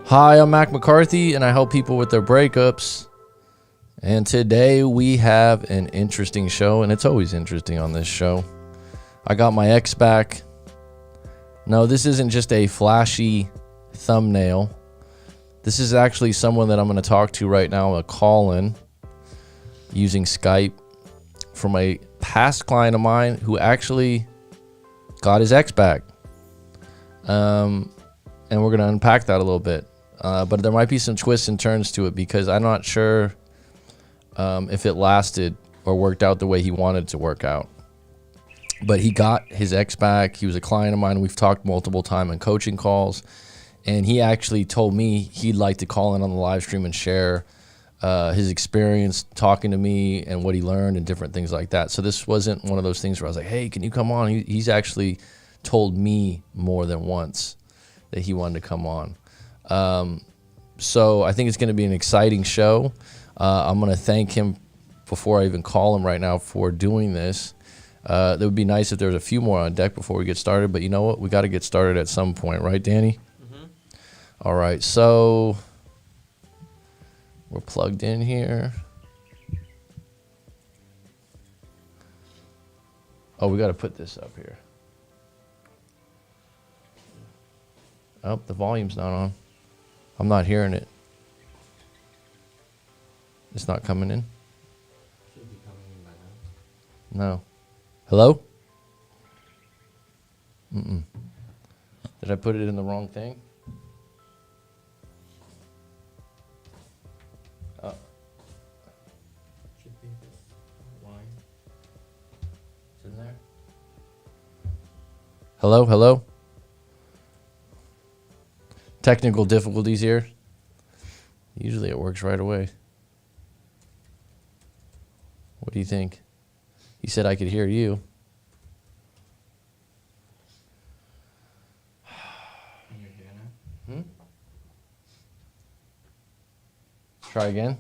Hi, I'm Mac McCarthy, and I help people with their breakups. And today we have an interesting show, and it's always interesting on this show. I got my ex back. No, this isn't just a flashy thumbnail. This is actually someone that I'm going to talk to right now, a call-in, using Skype, from a past client of mine who actually got his ex back. And we're going to unpack that a little bit. But there might be some twists and turns to it because I'm not sure if it lasted or worked out the way he wanted to work out. But he got his ex back. He was a client of mine. We've talked multiple times in coaching calls. And he actually told me he'd like to call in on the live stream and share his experience talking to me and what he learned and different things like that. So this wasn't one of those things where I was like, hey, can you come on? He's actually told me more than once that he wanted to come on. So I think it's going to be an exciting show. I'm going to thank him before I even call him right now for doing this. It would be nice if there was a few more on deck before we get started, but you know what? We got to get started at some point, right, Danny? Mm-hmm. All right, so we're plugged in here. Oh, we got to put this up here. Oh, the volume's not on. I'm not hearing it. It's not coming in? Should be coming in by now. No. Hello? Mm-mm. Did I put it in the wrong thing? Should be this line. It's in there? Hello? Technical difficulties here. Usually it works right away. What do you think? He said I could hear you. Can you hear now? Try again.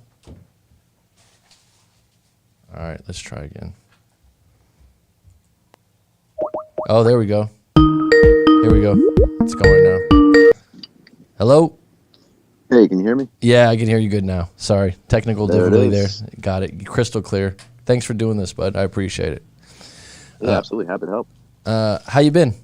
All right, let's try again. Oh, there we go. Here we go. It's going now. Hello? Hey, can you hear me? Yeah, I can hear you good now. Sorry. Technical There it difficulty there. is. Got it. Crystal clear. Thanks for doing this, bud. I appreciate it. Yeah, absolutely. Happy to help. How you been?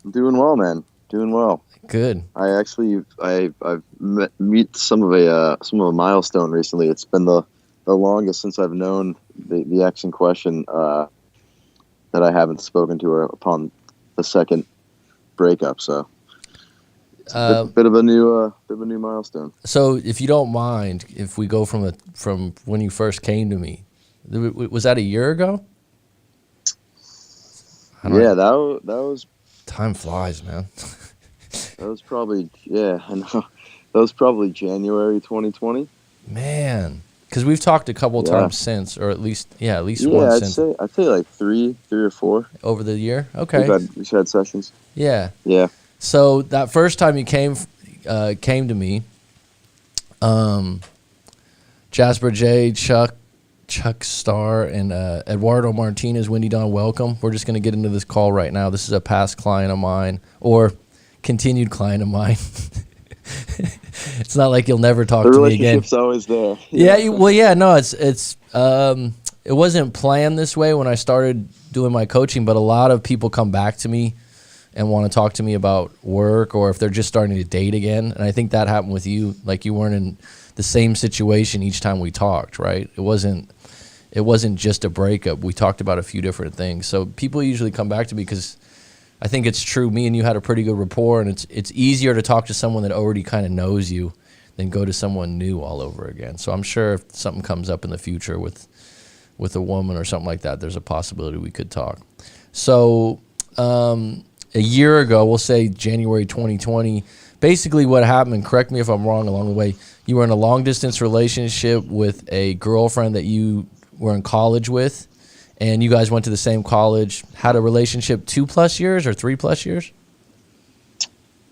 I'm doing well, man. Doing well. Good. I've met some of a milestone recently. It's been the longest since I've known the ex in question that I haven't spoken to her upon the second breakup. So it's a bit of a new milestone. So, if you don't mind, if we go from when you first came to me, was that a year ago? Yeah, that was. Time flies, man. That was probably I know. That was probably January 2020. Man, because we've talked a couple times since, or at least once since. I'd say like three or four over the year. Okay, we've had sessions. Yeah. So that first time you came to me, Jasper J, Chuck Starr, and Eduardo Martinez, Wendy Don, welcome. We're just going to get into this call right now. This is a past client of mine, or continued client of mine. It's not like you'll never talk to me again. The relationship's always there. It wasn't planned this way when I started doing my coaching, but a lot of people come back to me and want to talk to me about work, or if they're just starting to date again. And I think that happened with you. Like, you weren't in the same situation each time we talked, right? It wasn't just a breakup. We talked about a few different things. So people usually come back to me because I think it's true. Me and you had a pretty good rapport, and it's easier to talk to someone that already kind of knows you than go to someone new all over again. So I'm sure if something comes up in the future with a woman or something like that, there's a possibility we could talk. So a year ago, we'll say January 2020, basically what happened, and correct me if I'm wrong along the way, you were in a long-distance relationship with a girlfriend that you were in college with, and you guys went to the same college, had a relationship 2+ years or 3+ years?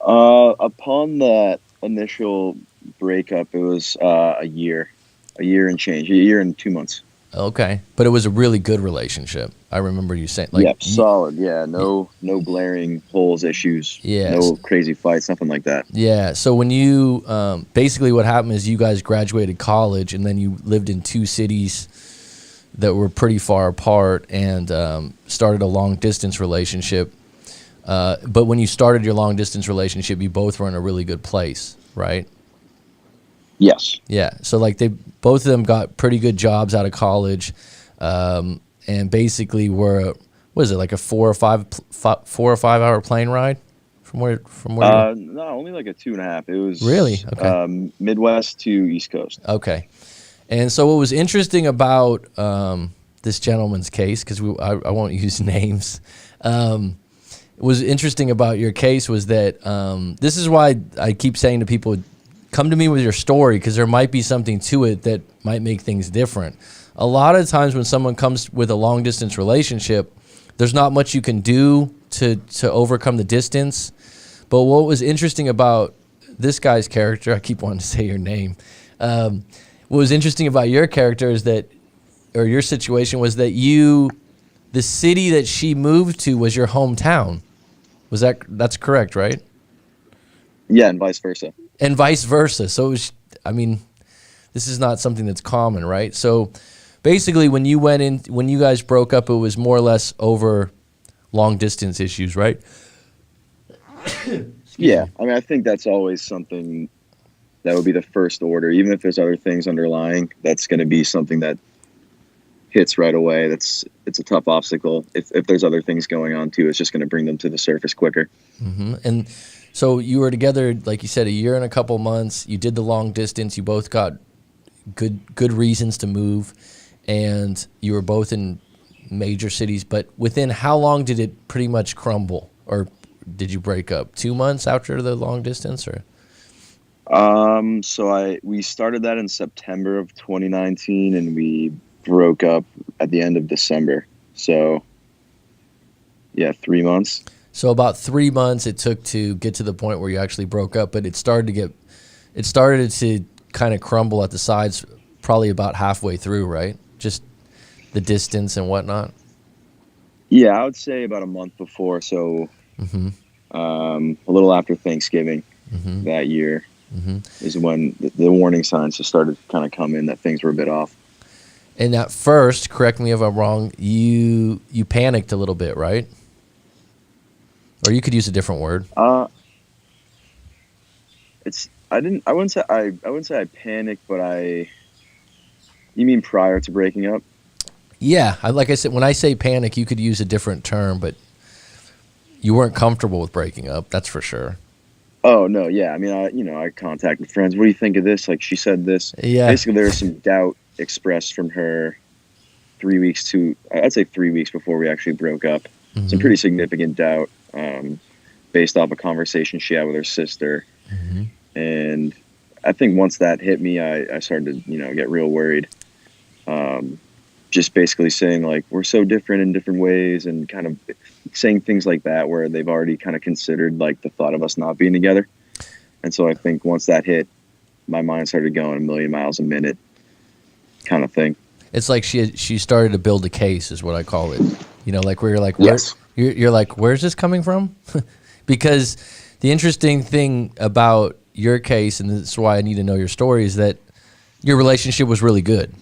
Upon that initial breakup, it was a year and change, a year and 2 months. Okay, but it was a really good relationship. I remember you saying like, Yep, solid. Yeah, no glaring holes, issues, yes, no crazy fights, nothing like that. yeah. So when you basically what happened is you guys graduated college and then you lived in two cities that were pretty far apart and started a long distance relationship. But when you started your long distance relationship, you both were in a really good place, right? Yes. Yeah. So like both of them got pretty good jobs out of college, and basically were what is it like a 4 or 5 hour plane ride from where you No, only like a 2.5. It really was okay. Midwest to East Coast. Okay. And so what was interesting about this gentleman's case, because I won't use names, what was interesting about your case was that this is why I keep saying to people, come to me with your story, because there might be something to it that might make things different. A lot of times when someone comes with a long distance relationship, there's not much you can do to overcome the distance. But what was interesting about this guy's character, I keep wanting to say your name. What was interesting about your character is that, or your situation was that the city that she moved to was your hometown. That's correct, right? Yeah, and vice versa. And vice versa. So it was, I mean, this is not something that's common, right? So basically when you guys broke up, it was more or less over long distance issues, right? Yeah, I mean, I think that's always something that would be the first order, even if there's other things underlying. That's going to be something that hits right away. It's a tough obstacle. If there's other things going on too, it's just going to bring them to the surface quicker. Mm-hmm. And so you were together, like you said, a year and a couple months. You did the long distance. You both got good reasons to move, and you were both in major cities. But within how long did it pretty much crumble, or did you break up? 2 months after the long distance, or? So we started that in September of 2019, and we broke up at the end of December. So yeah, 3 months. So about 3 months it took to get to the point where you actually broke up, but it started to kind of crumble at the sides probably about halfway through, right? Just the distance and whatnot. Yeah, I would say about a month before. So a little after Thanksgiving that year is when the warning signs just started to kind of come in that things were a bit off. And at first, correct me if I'm wrong, you panicked a little bit, right? Or you could use a different word. I wouldn't say I panicked, but you mean prior to breaking up? Yeah, like I said, when I say panic, you could use a different term, but you weren't comfortable with breaking up, that's for sure. Oh no, yeah. I mean, I contacted friends. What do you think of this? Like, she said this. Yeah. Basically, there was some doubt expressed from her 3 weeks before we actually broke up. Some pretty significant doubt, based off a conversation she had with her sister. And I think once that hit me, I started to, get real worried. Just basically saying, like, we're so different in different ways, and kind of saying things like that where they've already kind of considered, like, the thought of us not being together. And so I think once that hit, my mind started going a million miles a minute kind of thing. It's like she started to build a case, is what I call it. Like where you're like, yes. You're like, where's this coming from? Because the interesting thing about your case, and this is why I need to know your story, is that your relationship was really good.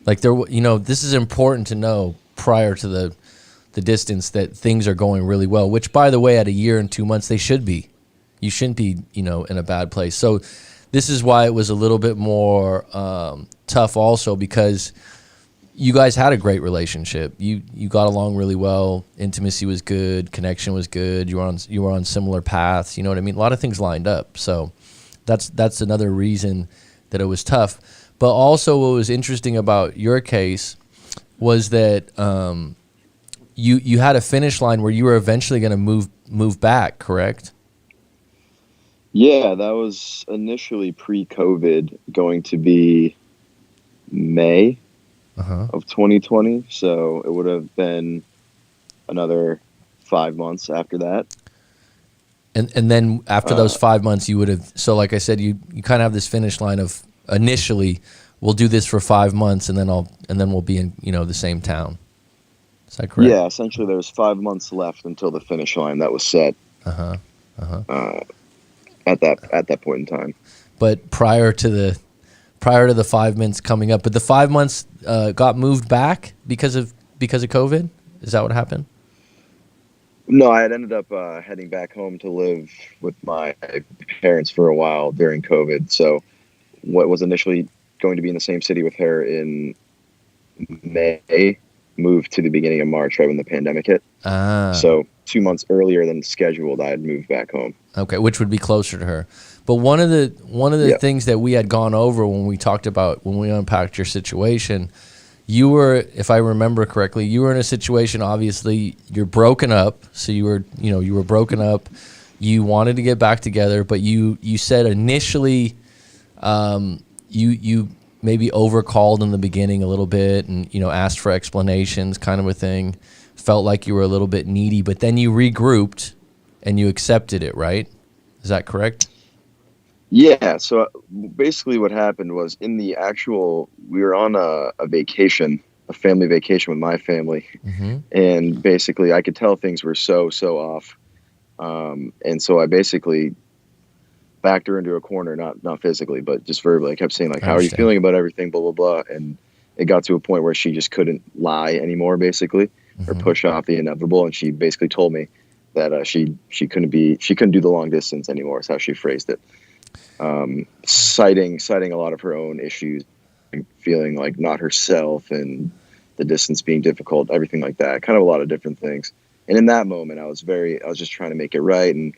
Like this is important to know prior to the distance, that things are going really well, which, by the way, at a year and 2 months, they should be. You shouldn't be, in a bad place. So this is why it was a little bit more tough also, because you guys had a great relationship. You got along really well. Intimacy was good. Connection was good. You were on similar paths. You know what I mean? A lot of things lined up. So that's another reason that it was tough. But also what was interesting about your case was that you had a finish line where you were eventually going to move back, correct? Yeah, that was initially pre-COVID, going to be May of 2020. So it would have been another 5 months after that. And then after those 5 months, you would have, so like I said, you kind of have this finish line of initially we'll do this for 5 months, and then we'll be in, the same town. Is that correct? Yeah, essentially there was 5 months left until the finish line that was set. At that point in time. But prior to the 5 months coming up, but the 5 months got moved back because of COVID. Is that what happened? No, I had ended up heading back home to live with my parents for a while during COVID. So what was initially going to be in the same city with her in May moved to the beginning of March, right when the pandemic hit. So 2 months earlier than scheduled, I had moved back home. Okay, which would be closer to her. But one of the things that we had gone over when we unpacked your situation, you were, if I remember correctly, you were in a situation, obviously you're broken up. So you were broken up. You wanted to get back together, but you said initially you maybe overcalled in the beginning a little bit and, asked for explanations, kind of a thing. Felt like you were a little bit needy, but then you regrouped and you accepted it, right? Is that correct? Yeah. So basically what happened was we were on a vacation, a family vacation with my family. Mm-hmm. And basically I could tell things were so off. And so I basically backed her into a corner, not physically, but just verbally. I kept saying, like, how are you feeling about everything, blah, blah, blah. And it got to a point where she just couldn't lie anymore, basically, or push off the inevitable. And she basically told me that she couldn't do the long distance anymore, is how she phrased it. Citing a lot of her own issues, feeling like not herself and the distance being difficult, everything like that, kind of a lot of different things. And in that moment, I was just trying to make it right and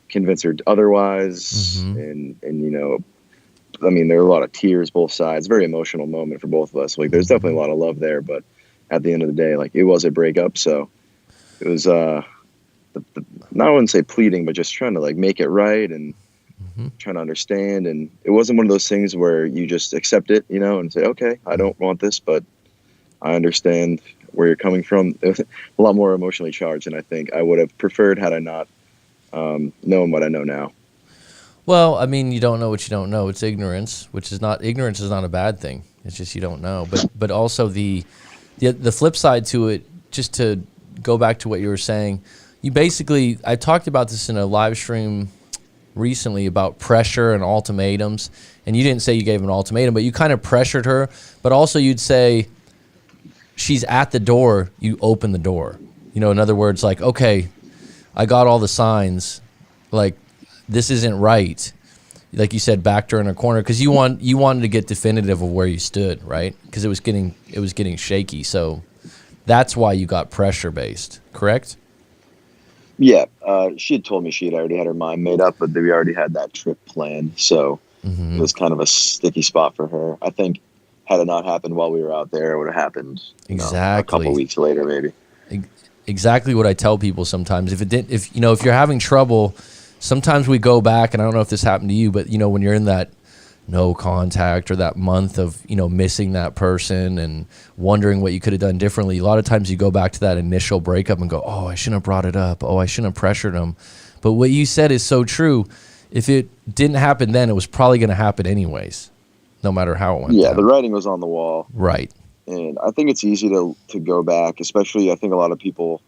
convince her otherwise. And I mean, there were a lot of tears, both sides, very emotional moment for both of us. Like, there's definitely a lot of love there, but at the end of the day, like, it was a breakup. So it was, not, I wouldn't say pleading, but just trying to, like, make it right and trying to understand. And it wasn't one of those things where you just accept it, and say, okay, I don't want this, but I understand where you're coming from. It was a lot more emotionally charged than I think I would have preferred had I not known what I know now. Well, I mean, you don't know what you don't know. It's ignorance, ignorance is not a bad thing. It's just you don't know. But also the flip side to it, just to go back to what you were saying, I talked about this in a live stream recently about pressure and ultimatums, and you didn't say you gave an ultimatum, but you kind of pressured her, but also you'd say, she's at the door, you open the door. In other words, like, okay, I got all the signs, like, this isn't right. Like you said, backed her in a corner because you wanted to get definitive of where you stood, right? Because it was getting shaky. So that's why you got pressure based, correct? Yeah, she had told me she had already had her mind made up, but we already had that trip planned. So it was kind of a sticky spot for her. I think had it not happened while we were out there, it would have happened a couple weeks later, maybe. Exactly what I tell people sometimes. If you're having trouble, sometimes we go back, and I don't know if this happened to you, but when you're in that no contact or that month of missing that person and wondering what you could have done differently, a lot of times you go back to that initial breakup and go, oh, I shouldn't have brought it up, oh, I shouldn't have pressured him. But what you said is so true. If it didn't happen then, it was probably going to happen anyways, no matter how it went down. The writing was on the wall, right? And I think it's easy to go back, especially I think a lot of people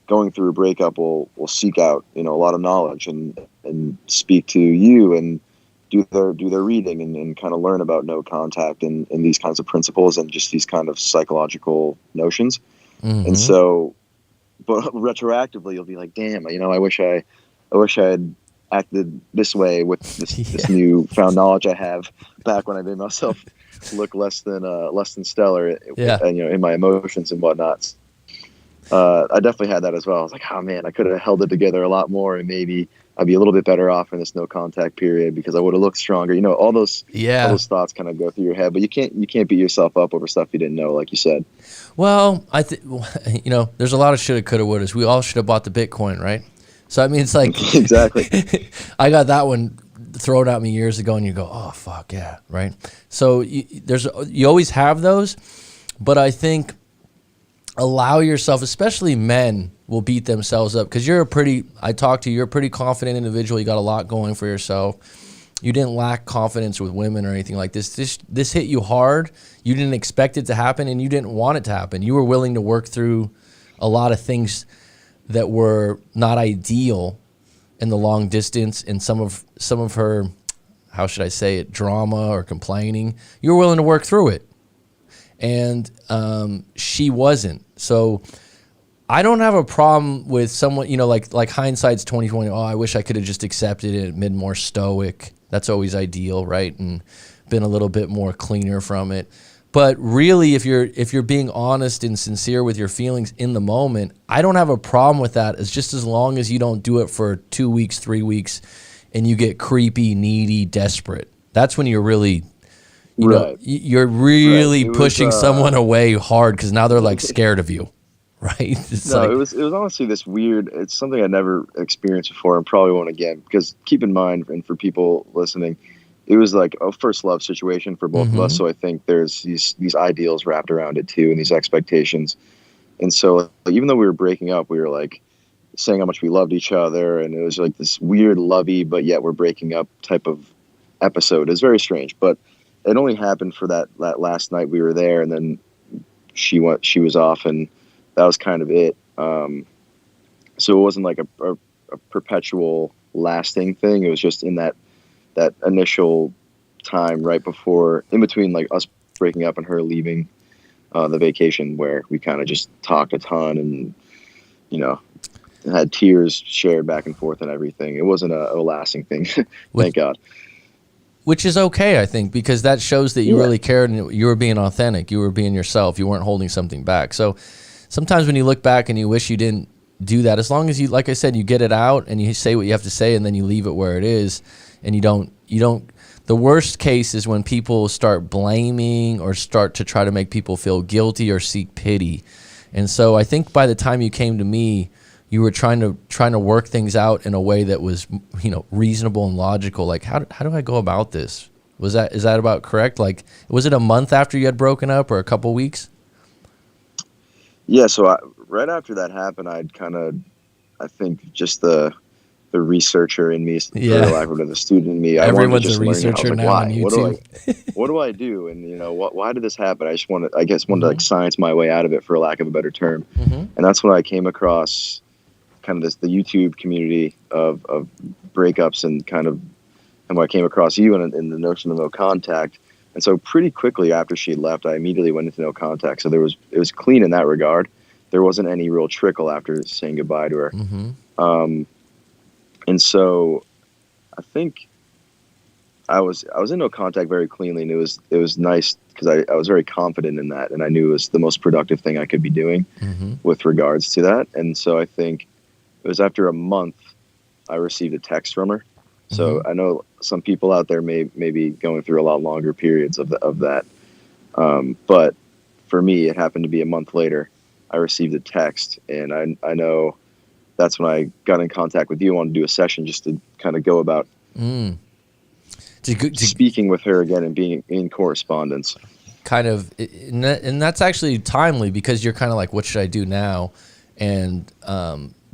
going through a breakup will seek out a lot of knowledge and speak to you and do their reading and kind of learn about no contact and these kinds of principles and just these kind of psychological notions. And so, but retroactively you'll be like, damn, I wish I had acted this way with this new found knowledge I have back when I made myself look less than stellar in my emotions and whatnot. I definitely had that as well. I was like, oh man, I could have held it together a lot more and maybe I'd be a little bit better off in this no contact period because I would have looked stronger. All those thoughts kind of go through your head, but you can't beat yourself up over stuff you didn't know, like you said. Well, I think, there's a lot of shoulda, coulda, wouldas. We all should have bought the Bitcoin, right? So, I mean, it's like, exactly. I got that one thrown at me years ago and you go, oh, fuck yeah. Right. So you always have those, but I think allow yourself, especially men will beat themselves up because you're a pretty confident individual. You got a lot going for yourself. You didn't lack confidence with women or anything like this. This hit you hard. You didn't expect it to happen, and you didn't want it to happen. You were willing to work through a lot of things that were not ideal in the long distance, and some of her, how should I say it, drama or complaining. You were willing to work through it, and she wasn't. So I don't have a problem with someone, like hindsight's 2020. Oh, I wish I could have just accepted it and been more stoic. That's always ideal, right? And been a little bit more cleaner from it. But really, if you're being honest and sincere with your feelings in the moment, I don't have a problem with that. It's just as long as you don't do it for 2 weeks, 3 weeks, and you get creepy, needy, desperate. That's when you're really, you're really pushing someone away hard because now they're like scared of you, right? It's it was honestly this weird. It's something I never experienced before and probably won't again. Because keep in mind, and for people listening, it was like a first love situation for both of us. So I think there's these ideals wrapped around it too, and these expectations. And so even though we were breaking up, we were like saying how much we loved each other, and it was like this weird lovey, but yet we're breaking up type of episode. It's very strange, but it only happened for that last night we were there, and then she was off, and that was kind of it. So it wasn't like a perpetual lasting thing. It was just in that initial time right before, in between like us breaking up and her leaving the vacation, where we kind of just talked a ton and, had tears shared back and forth and everything. It wasn't a lasting thing. Thank God. Which is okay, I think, because that shows that you really cared and you were being authentic. You were being yourself. You weren't holding something back. So sometimes when you look back and you wish you didn't do that, as long as you, like I said, you get it out and you say what you have to say and then you leave it where it is, and you don't, the worst case is when people start blaming or start to try to make people feel guilty or seek pity. And so I think by the time you came to me, you were trying to work things out in a way that was, reasonable and logical. Like, how do I go about this? Is that about correct? Like, was it a month after you had broken up or a couple weeks? Yeah. So right after that happened, I think just the researcher in me, for lack of the student in me, Everyone's I wanted to a researcher learn, now on YouTube. What do I do? And why did this happen? I wanted to like science my way out of it, for lack of a better term. And that's when I came across kind of the YouTube community of breakups, and when I came across you and the notion of no contact. And so pretty quickly after she left, I immediately went into no contact. So it was clean in that regard. There wasn't any real trickle after saying goodbye to her. And so I think I was in no contact very cleanly, and it was nice because I was very confident in that, and I knew it was the most productive thing I could be doing with regards to that. And so I think it was after a month I received a text from her. So I know some people out there may be going through a lot longer periods of that. But for me, it happened to be a month later. I received a text, and I know that's when I got in contact with you. I wanted to do a session just to kind of go about speaking with her again and being in correspondence. And that's actually timely, because you're kind of like, what should I do now? And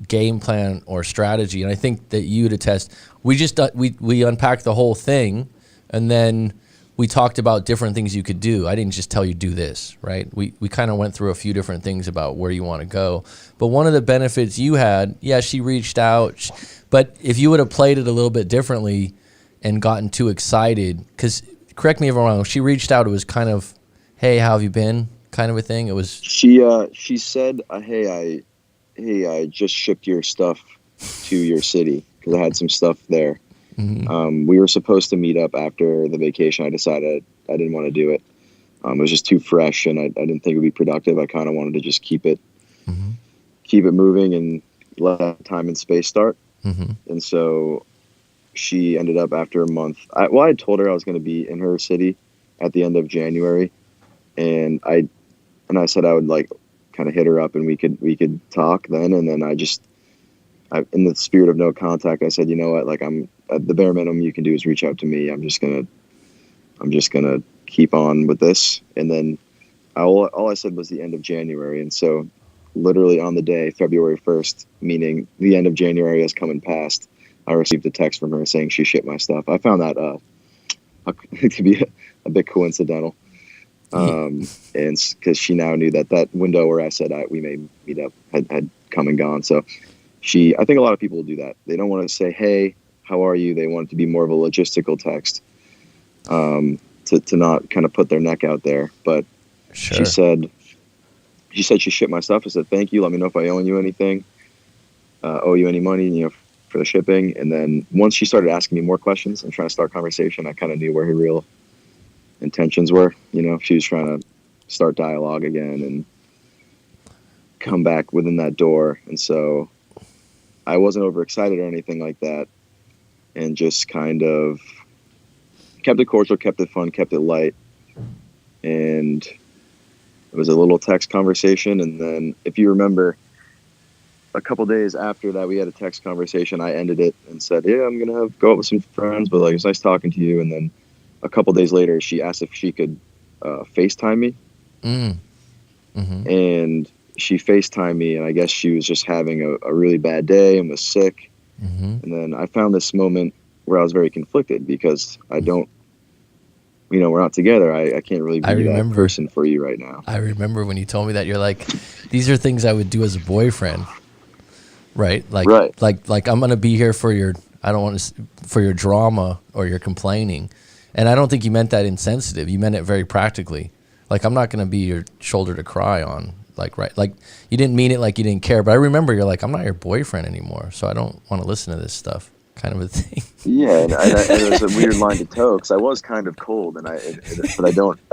game plan or strategy. And I think that you'd attest, we unpacked the whole thing, and then we talked about different things you could do. I didn't just tell you do this, right? We kind of went through a few different things about where you want to go. But one of the benefits you had, she reached out, but if you would have played it a little bit differently and gotten too excited, because correct me if I'm wrong, she reached out, it was kind of, hey, how have you been, kind of a thing. It was she said, hey, I just shipped your stuff to your city because I had some stuff there. We were supposed to meet up after the vacation. I decided I didn't want to do it. It was just too fresh, and I didn't think it would be productive. I kind of wanted to just keep it moving and let time and space start. And so she ended up, after a month, I had told her I was going to be in her city at the end of January, and I said I would like kind of hit her up and we could talk then. And then I in the spirit of no contact, I said, you know what, like, I'm the bare minimum you can do is reach out to me. I'm just gonna keep on with this. And then all I said was the end of January. And so literally on the day, February 1st, meaning the end of January has come and passed, I received a text from her saying she shipped my stuff. I found that to be a bit coincidental. And because she now knew that window where I said we may meet up had come and gone. So I think a lot of people will do that. They don't want to say, hey, how are you? They want it to be more of a logistical text, to not kind of put their neck out there. But Sure. she said she shipped my stuff. I said, thank you. Let me know if I owe you anything, owe you any money, for the shipping. And then once she started asking me more questions and trying to start conversation, I kind of knew where her real intentions were. She was trying to start dialogue again and come back within that door. And so I wasn't overexcited or anything like that, and just kind of kept it cordial, kept it fun, kept it light. And it was a little text conversation. And then if you remember, a couple days after that, we had a text conversation. I ended it and said, yeah, I'm going to go out with some friends, but it's nice talking to you. And then a couple days later, she asked if she could FaceTime me. Mm-hmm. And she FaceTimed me, and I guess she was just having a really bad day and was sick. Mm-hmm. And then I found this moment where I was very conflicted because I don't, we're not together. I can't really be that person for you right now. I remember when you told me that. You're like, these are things I would do as a boyfriend, right? Like I'm gonna be here for your, I don't want to, for your drama or your complaining. And I don't think you meant that insensitive. You meant it very practically. Like, I'm not gonna be your shoulder to cry on. Like, right? Like, you didn't mean it like you didn't care. But I remember you're like, I'm not your boyfriend anymore, so I don't want to listen to this stuff, kind of a thing. Yeah, and it was a weird line to toe because I was kind of cold, but I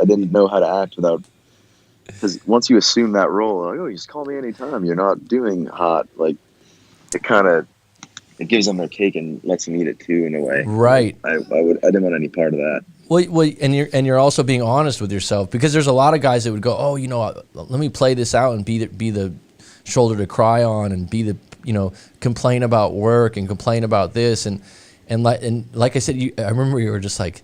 didn't know how to act without. Because once you assume that role, like, oh, you just call me anytime. You're not doing hot. Like, it gives them their cake and lets them eat it too, in a way. Right. I didn't want any part of that. Well, and you're also being honest with yourself, because there's a lot of guys that would go, oh, let me play this out and be the shoulder to cry on, and be the complain about work and complain about this and like I said, I remember you were just like,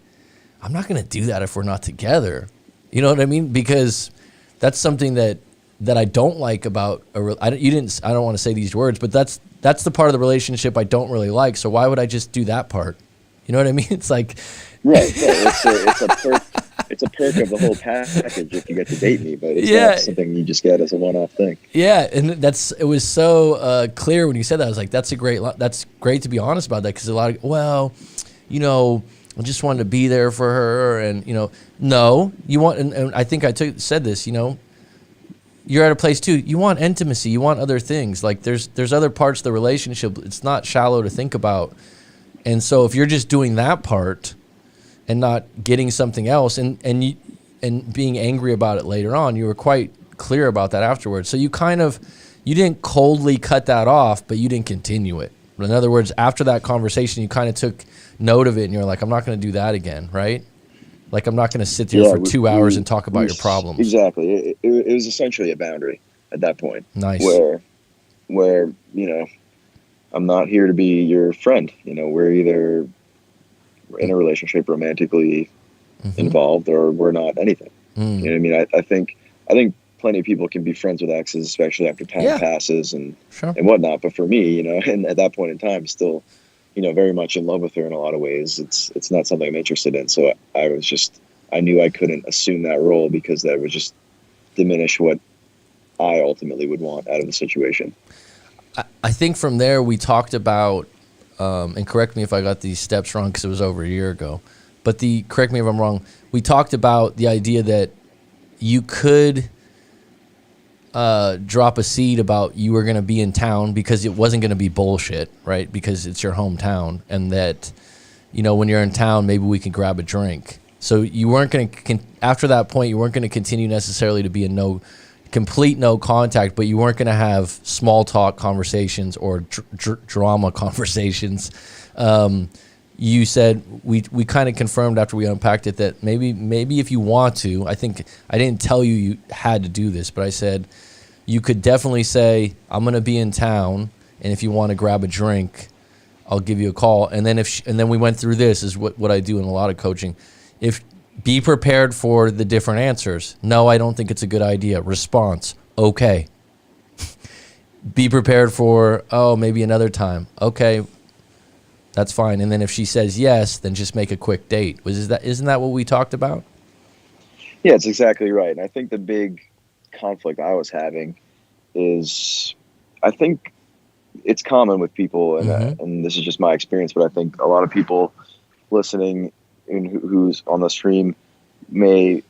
I'm not gonna do that if we're not together. You know what I mean? Because that's something that I don't like about I don't want to say these words, but that's the part of the relationship I don't really like. So why would I just do that part? You know what I mean? It's like, right. It's a perk of the whole package if you get to date me, but it's not something you just get as a one-off thing. Yeah, and it was so clear when you said that. I was like, that's great to be honest about that, because a lot of, I just wanted to be there for her, and no, you want, and I think said this, you're at a place too. You want intimacy, you want other things. Like there's other parts of the relationship. It's not shallow to think about, and so if you're just doing that part and not getting something else, and being angry about it later on, you were quite clear about that afterwards. So you didn't coldly cut that off, but you didn't continue it. In other words, after that conversation, you kind of took note of it, and you're like, I'm not going to do that again, right? Like, I'm not going to sit there for 2 hours and talk about your problems. Exactly. It was essentially a boundary at that point. Nice. Where I'm not here to be your friend. We're either in a relationship romantically involved, or we're not anything. You know what I mean? I think plenty of people can be friends with exes, especially after time passes and whatnot. But for me, and at that point in time, still, very much in love with her in a lot of ways. It's not something I'm interested in. So I knew I couldn't assume that role, because that would just diminish what I ultimately would want out of the situation. I think from there we talked about, and correct me if I got these steps wrong because it was over a year ago, but correct me if I'm wrong, we talked about the idea that you could drop a seed about you were going to be in town because it wasn't going to be bullshit, right? Because it's your hometown, and that, when you're in town, maybe we can grab a drink. So you weren't going to, after that point, you weren't going to continue necessarily to be in complete no contact, but you weren't going to have small talk conversations or drama conversations. You said, we kind of confirmed after we unpacked it that maybe if you want to, I think I didn't tell you had to do this, but I said you could definitely say, I'm going to be in town, and if you want to grab a drink, I'll give you a call. And then and then we went through this, is what I do in a lot of coaching. Be prepared for the different answers. No, I don't think it's a good idea. Response, okay. Be prepared for, maybe another time. Okay. That's fine. And then if she says yes, then just make a quick date. Isn't that what we talked about? Yeah, it's exactly right. And I think the big conflict I was having is, I think it's common with people, and this is just my experience, but I think a lot of people listening and who's on the stream may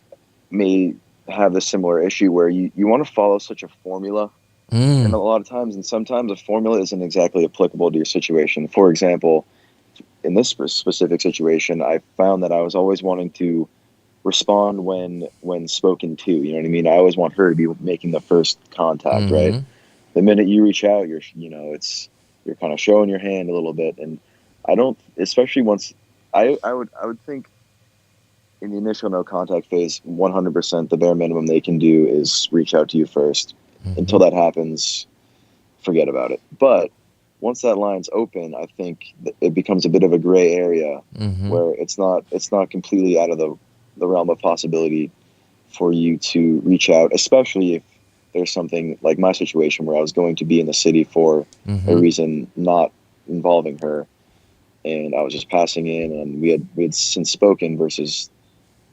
have a similar issue where you want to follow such a formula, and a lot of times, and sometimes a formula isn't exactly applicable to your situation. For example, in this specific situation, I found that I was always wanting to respond when spoken to. You know what I mean? I always want her to be making the first contact, right? The minute you reach out, you're kind of showing your hand a little bit, and I don't, especially once I would think in the initial no contact phase, 100% the bare minimum they can do is reach out to you first. Until that happens, forget about it. But once that line's open, I think it becomes a bit of a gray area where it's not completely out of the realm of possibility for you to reach out, especially if there's something like my situation where I was going to be in the city for a reason not involving her, and I was just passing in, and we had since spoken versus,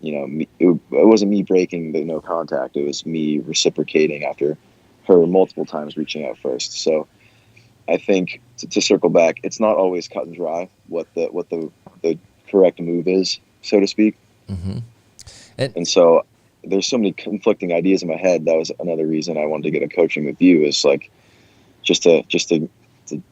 it wasn't me breaking the no contact. It was me reciprocating after her multiple times reaching out first. So I think to circle back, it's not always cut and dry what the correct move is, so to speak. And so there's so many conflicting ideas in my head. That was another reason I wanted to get a coaching with you, is like just to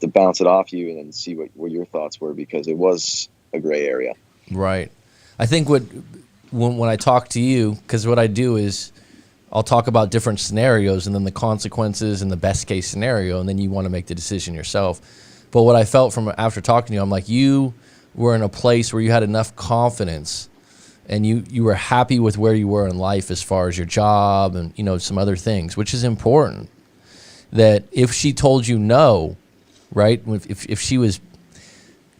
bounce it off you and then see what your thoughts were, because it was a gray area. Right. I think when I talk to you, because what I do is I'll talk about different scenarios and then the consequences and the best case scenario, and then you want to make the decision yourself. But what I felt from after talking to you, I'm like, you were in a place where you had enough confidence and you were happy with where you were in life as far as your job and, some other things, which is important. That if she told you no, right, if she was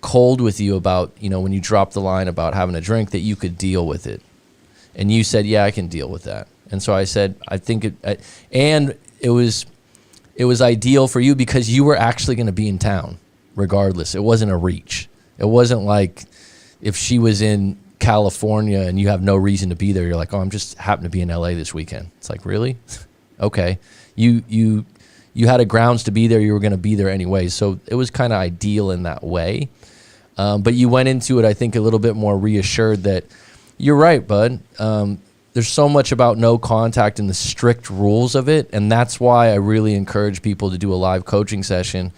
cold with you about, when you dropped the line about having a drink, that you could deal with it. And you said, yeah, I can deal with that. And so I said, I think and it was ideal for you because you were actually going to be in town regardless. It wasn't a reach. It wasn't like if she was in California and you have no reason to be there, you're like, oh, I'm just happen to be in LA this weekend. It's like, really? Okay. You had a grounds to be there. You were going to be there anyway. So it was kind of ideal in that way. But you went into it, I think, a little bit more reassured that you're right, bud. There's so much about no contact and the strict rules of it. And that's why I really encourage people to do a live coaching session.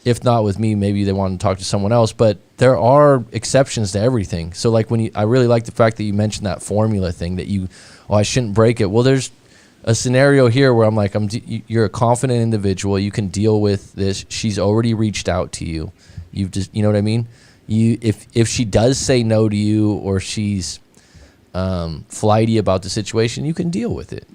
If not with me, maybe they want to talk to someone else. But there are exceptions to everything. So like I really like the fact that you mentioned that formula thing that I shouldn't break it. Well, there's a scenario here where I'm like, you're a confident individual. You can deal with this. She's already reached out to you. You've just, you know what I mean? If she does say no to you or she's flighty about the situation, you can deal with it.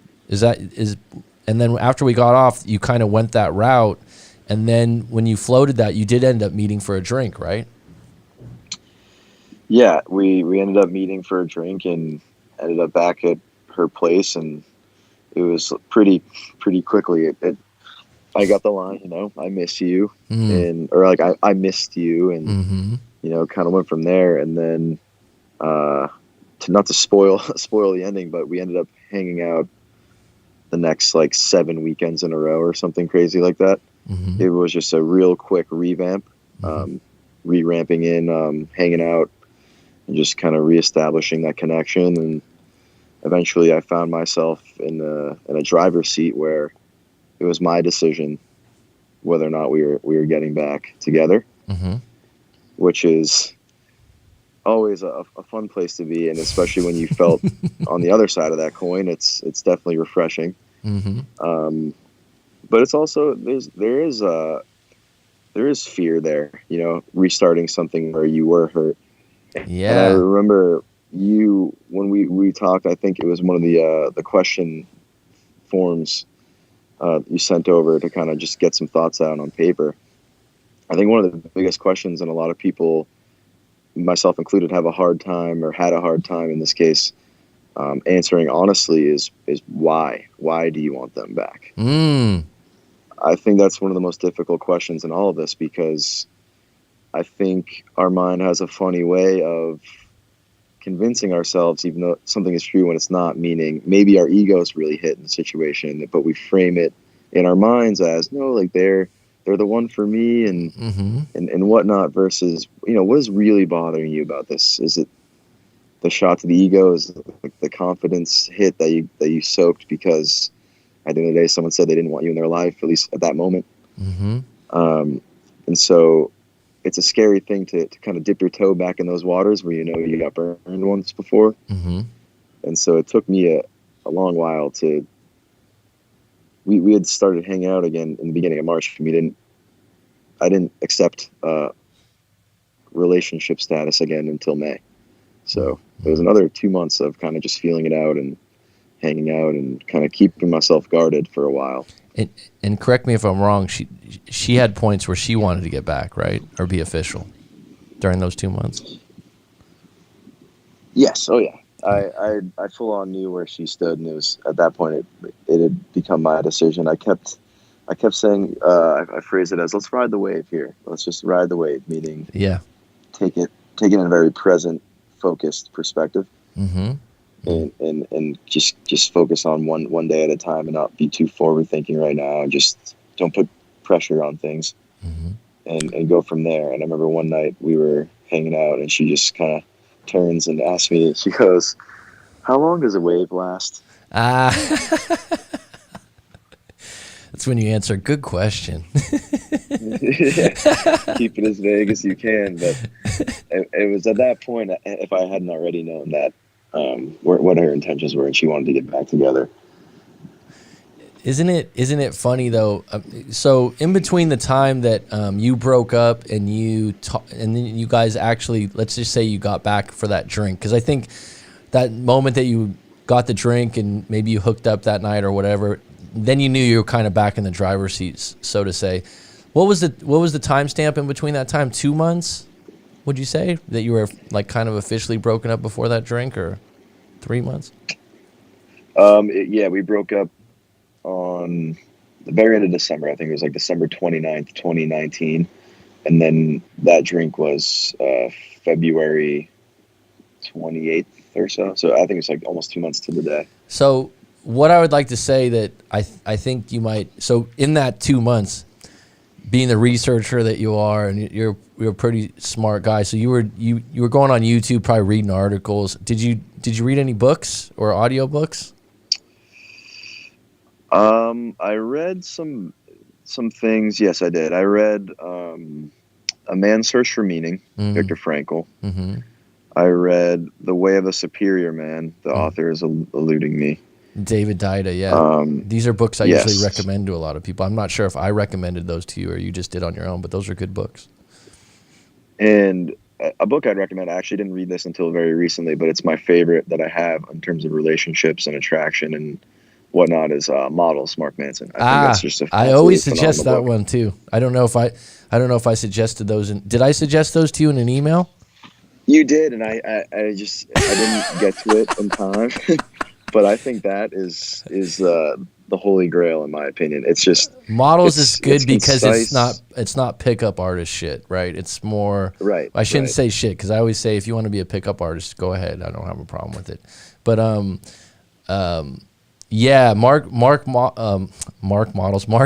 And then after we got off, you kind of went that route. And then when you floated that, you did end up meeting for a drink, right? Yeah, we ended up meeting for a drink and ended up back at her place, and it was pretty quickly. I got the line, I miss you, or like I missed you, and kind of went from there. And then not to spoil the ending, but we ended up hanging out the next like 7 weekends in a row or something crazy like that. It was just a real quick revamp, re-ramping in, hanging out, and just kind of reestablishing that connection. And eventually I found myself in a driver's seat where it was my decision whether or not we were getting back together, which is always a fun place to be in, especially when you felt on the other side of that coin. It's definitely refreshing. But it's also there is fear there, restarting something where you were hurt. Yeah. And I remember when we talked, I think it was one of the question forms you sent over to kind of just get some thoughts out on paper. I think one of the biggest questions, and a lot of people, myself included, had a hard time in this case, answering honestly is why? Why do you want them back? I think that's one of the most difficult questions in all of this, because I think our mind has a funny way of convincing ourselves, even though something is true when it's not, meaning maybe our egos really hit in the situation, but we frame it in our minds as, no, like they're the one for me and, and whatnot, versus, what is really bothering you about this? Is it the shot to the ego? Is it like the confidence hit that you soaked because at the end of the day, someone said they didn't want you in their life, at least at that moment. And so it's a scary thing to kind of dip your toe back in those waters where you got burned once before. And so it took me a long while to. We had started hanging out again in the beginning of March. I didn't accept relationship status again until May. So it was another 2 months of kind of just feeling it out and hanging out and kind of keeping myself guarded for a while. And correct me if I'm wrong, she had points where she wanted to get back, right? Or be official during those 2 months? Yes. Oh, yeah. I full on knew where she stood, and it was at that point it had become my decision. I kept saying, I phrase it as, let's ride the wave here. Let's just ride the wave, meaning take it in a very present, focused perspective. And just focus on one day at a time and not be too forward thinking right now, and just don't put pressure on things and go from there. And I remember one night we were hanging out and she just kind of turns and asks me, she goes, how long does a wave last? That's when you answer, good question. Keep it as vague as you can. But it was at that point, if I hadn't already known that, what her intentions were, and she wanted to get back together. Isn't it funny though? So in between the time that you broke up and and then you guys actually, let's just say you got back for that drink, because I think that moment that you got the drink and maybe you hooked up that night or whatever, then you knew you were kind of back in the driver's seat, so to say. What was the timestamp in between that time? 2 months? Would you say that you were like kind of officially broken up before that drink, or 3 months? We broke up on the very end of December. I think it was like December 29th, 2019. And then that drink was February 28th or so. So I think it's like almost 2 months to the day. So what I would like to say that I think you might, so in that 2 months, being the researcher that you are, and you're a pretty smart guy, so you were going on YouTube, probably reading articles. Did you read any books or audiobooks? I read some things. Yes, I did. I read A Man's Search for Meaning, Viktor Frankl. I read The Way of a Superior Man. The author is eluding me. David Dida, yeah. These are books I usually recommend to a lot of people. I'm not sure if I recommended those to you or you just did on your own, but those are good books. And a book I'd recommend, I actually didn't read this until very recently, but it's my favorite that I have in terms of relationships and attraction and whatnot, is Models, Mark Manson. I think that's just I always suggest that one too. I don't know if I suggested those. Did I suggest those to you in an email? You did, and I didn't get to it in time. But I think that is the holy grail, in my opinion. It's just Models is good because it's not pickup artist shit, right? It's more right. I shouldn't say shit, because I always say if you want to be a pickup artist, go ahead. I don't have a problem with it. But Mark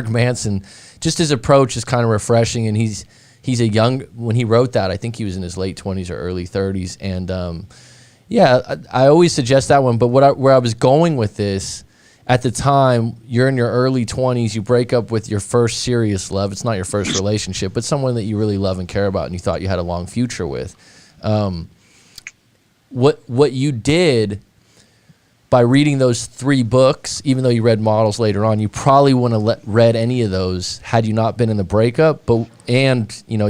Manson, just his approach is kind of refreshing, and he's when he wrote that, I think he was in his late 20s or early 30s, and I always suggest that one. But where I was going with this, at the time, you're in your early 20s, you break up with your first serious love. It's not your first relationship, but someone that you really love and care about and you thought you had a long future with. What you did by reading those 3 books, even though you read Models later on, you probably wouldn't have read any of those had you not been in the breakup. You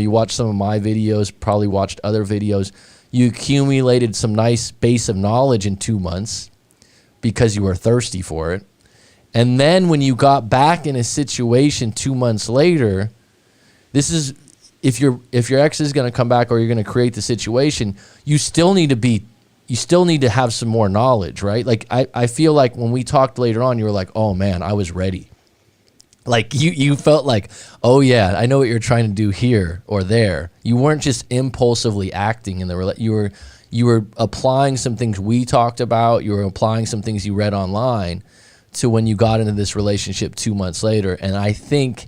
watched some of my videos, probably watched other videos. You accumulated some nice base of knowledge in 2 months because you were thirsty for it. And then when you got back in a situation 2 months later, this is, if your ex is going to come back or you're going to create the situation, you still need to have some more knowledge, right? Like I feel like when we talked later on, you were like, oh man, I was ready. Like you felt like, oh yeah, I know what you're trying to do here or there. You weren't just impulsively acting in the you were applying some things we talked about. You were applying some things you read online to when you got into this relationship 2 months later. And I think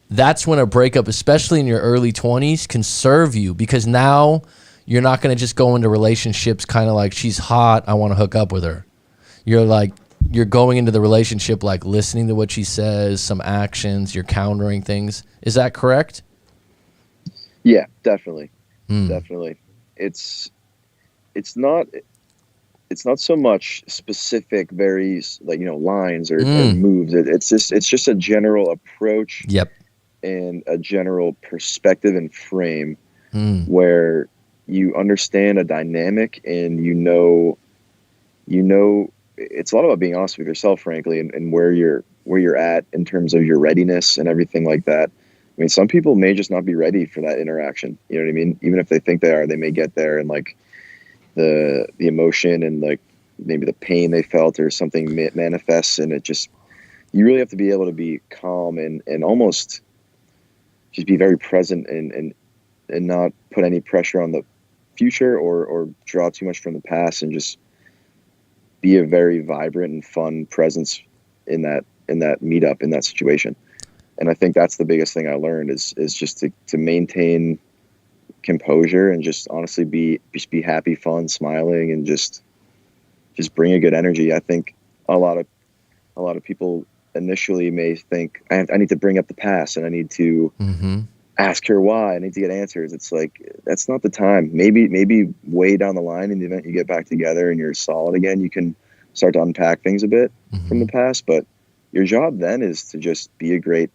that's when a breakup, especially in your early 20s, can serve you, because now you're not going to just go into relationships kind of like, she's hot, I want to hook up with her. You're going into the relationship like listening to what she says, some actions, you're countering things. Is that correct? Yeah, definitely. Definitely. It's not so much specific, very like, lines or moves. It's just a general approach. Yep. And a general perspective and frame where you understand a dynamic, and it's a lot about being honest with yourself, frankly, and where you're at in terms of your readiness and everything like that. I mean, some people may just not be ready for that interaction. You know what I mean? Even if they think they are, they may get there, and like the emotion and like maybe the pain they felt or something manifests, and you really have to be able to be calm and almost just be very present and not put any pressure on the future or draw too much from the past, and just be a very vibrant and fun presence in that meetup, in that situation. And I think that's the biggest thing I learned is just to maintain composure and just honestly be happy, fun, smiling, and just bring a good energy. I think a lot of people initially may think I need to bring up the past and I need to ask her why. I need to get answers. It's like, that's not the time. Maybe way down the line, in the event you get back together and you're solid again, you can start to unpack things a bit from the past. But your job then is to just be a great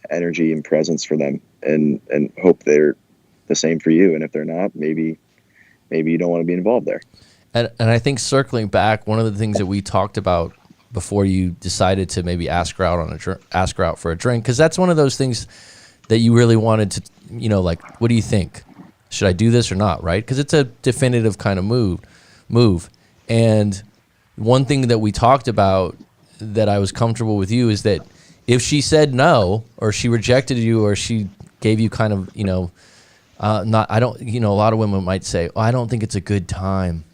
energy and presence for them, and hope they're the same for you. And if they're not, maybe you don't want to be involved there. And I think, circling back, one of the things that we talked about before you decided to maybe ask her out for a drink, because that's one of those things that you really wanted to, like, what do you think? Should I do this or not, right? Because it's a definitive kind of move. And one thing that we talked about that I was comfortable with you is that if she said no, or she rejected you, or she gave you kind of, a lot of women might say, oh, I don't think it's a good time,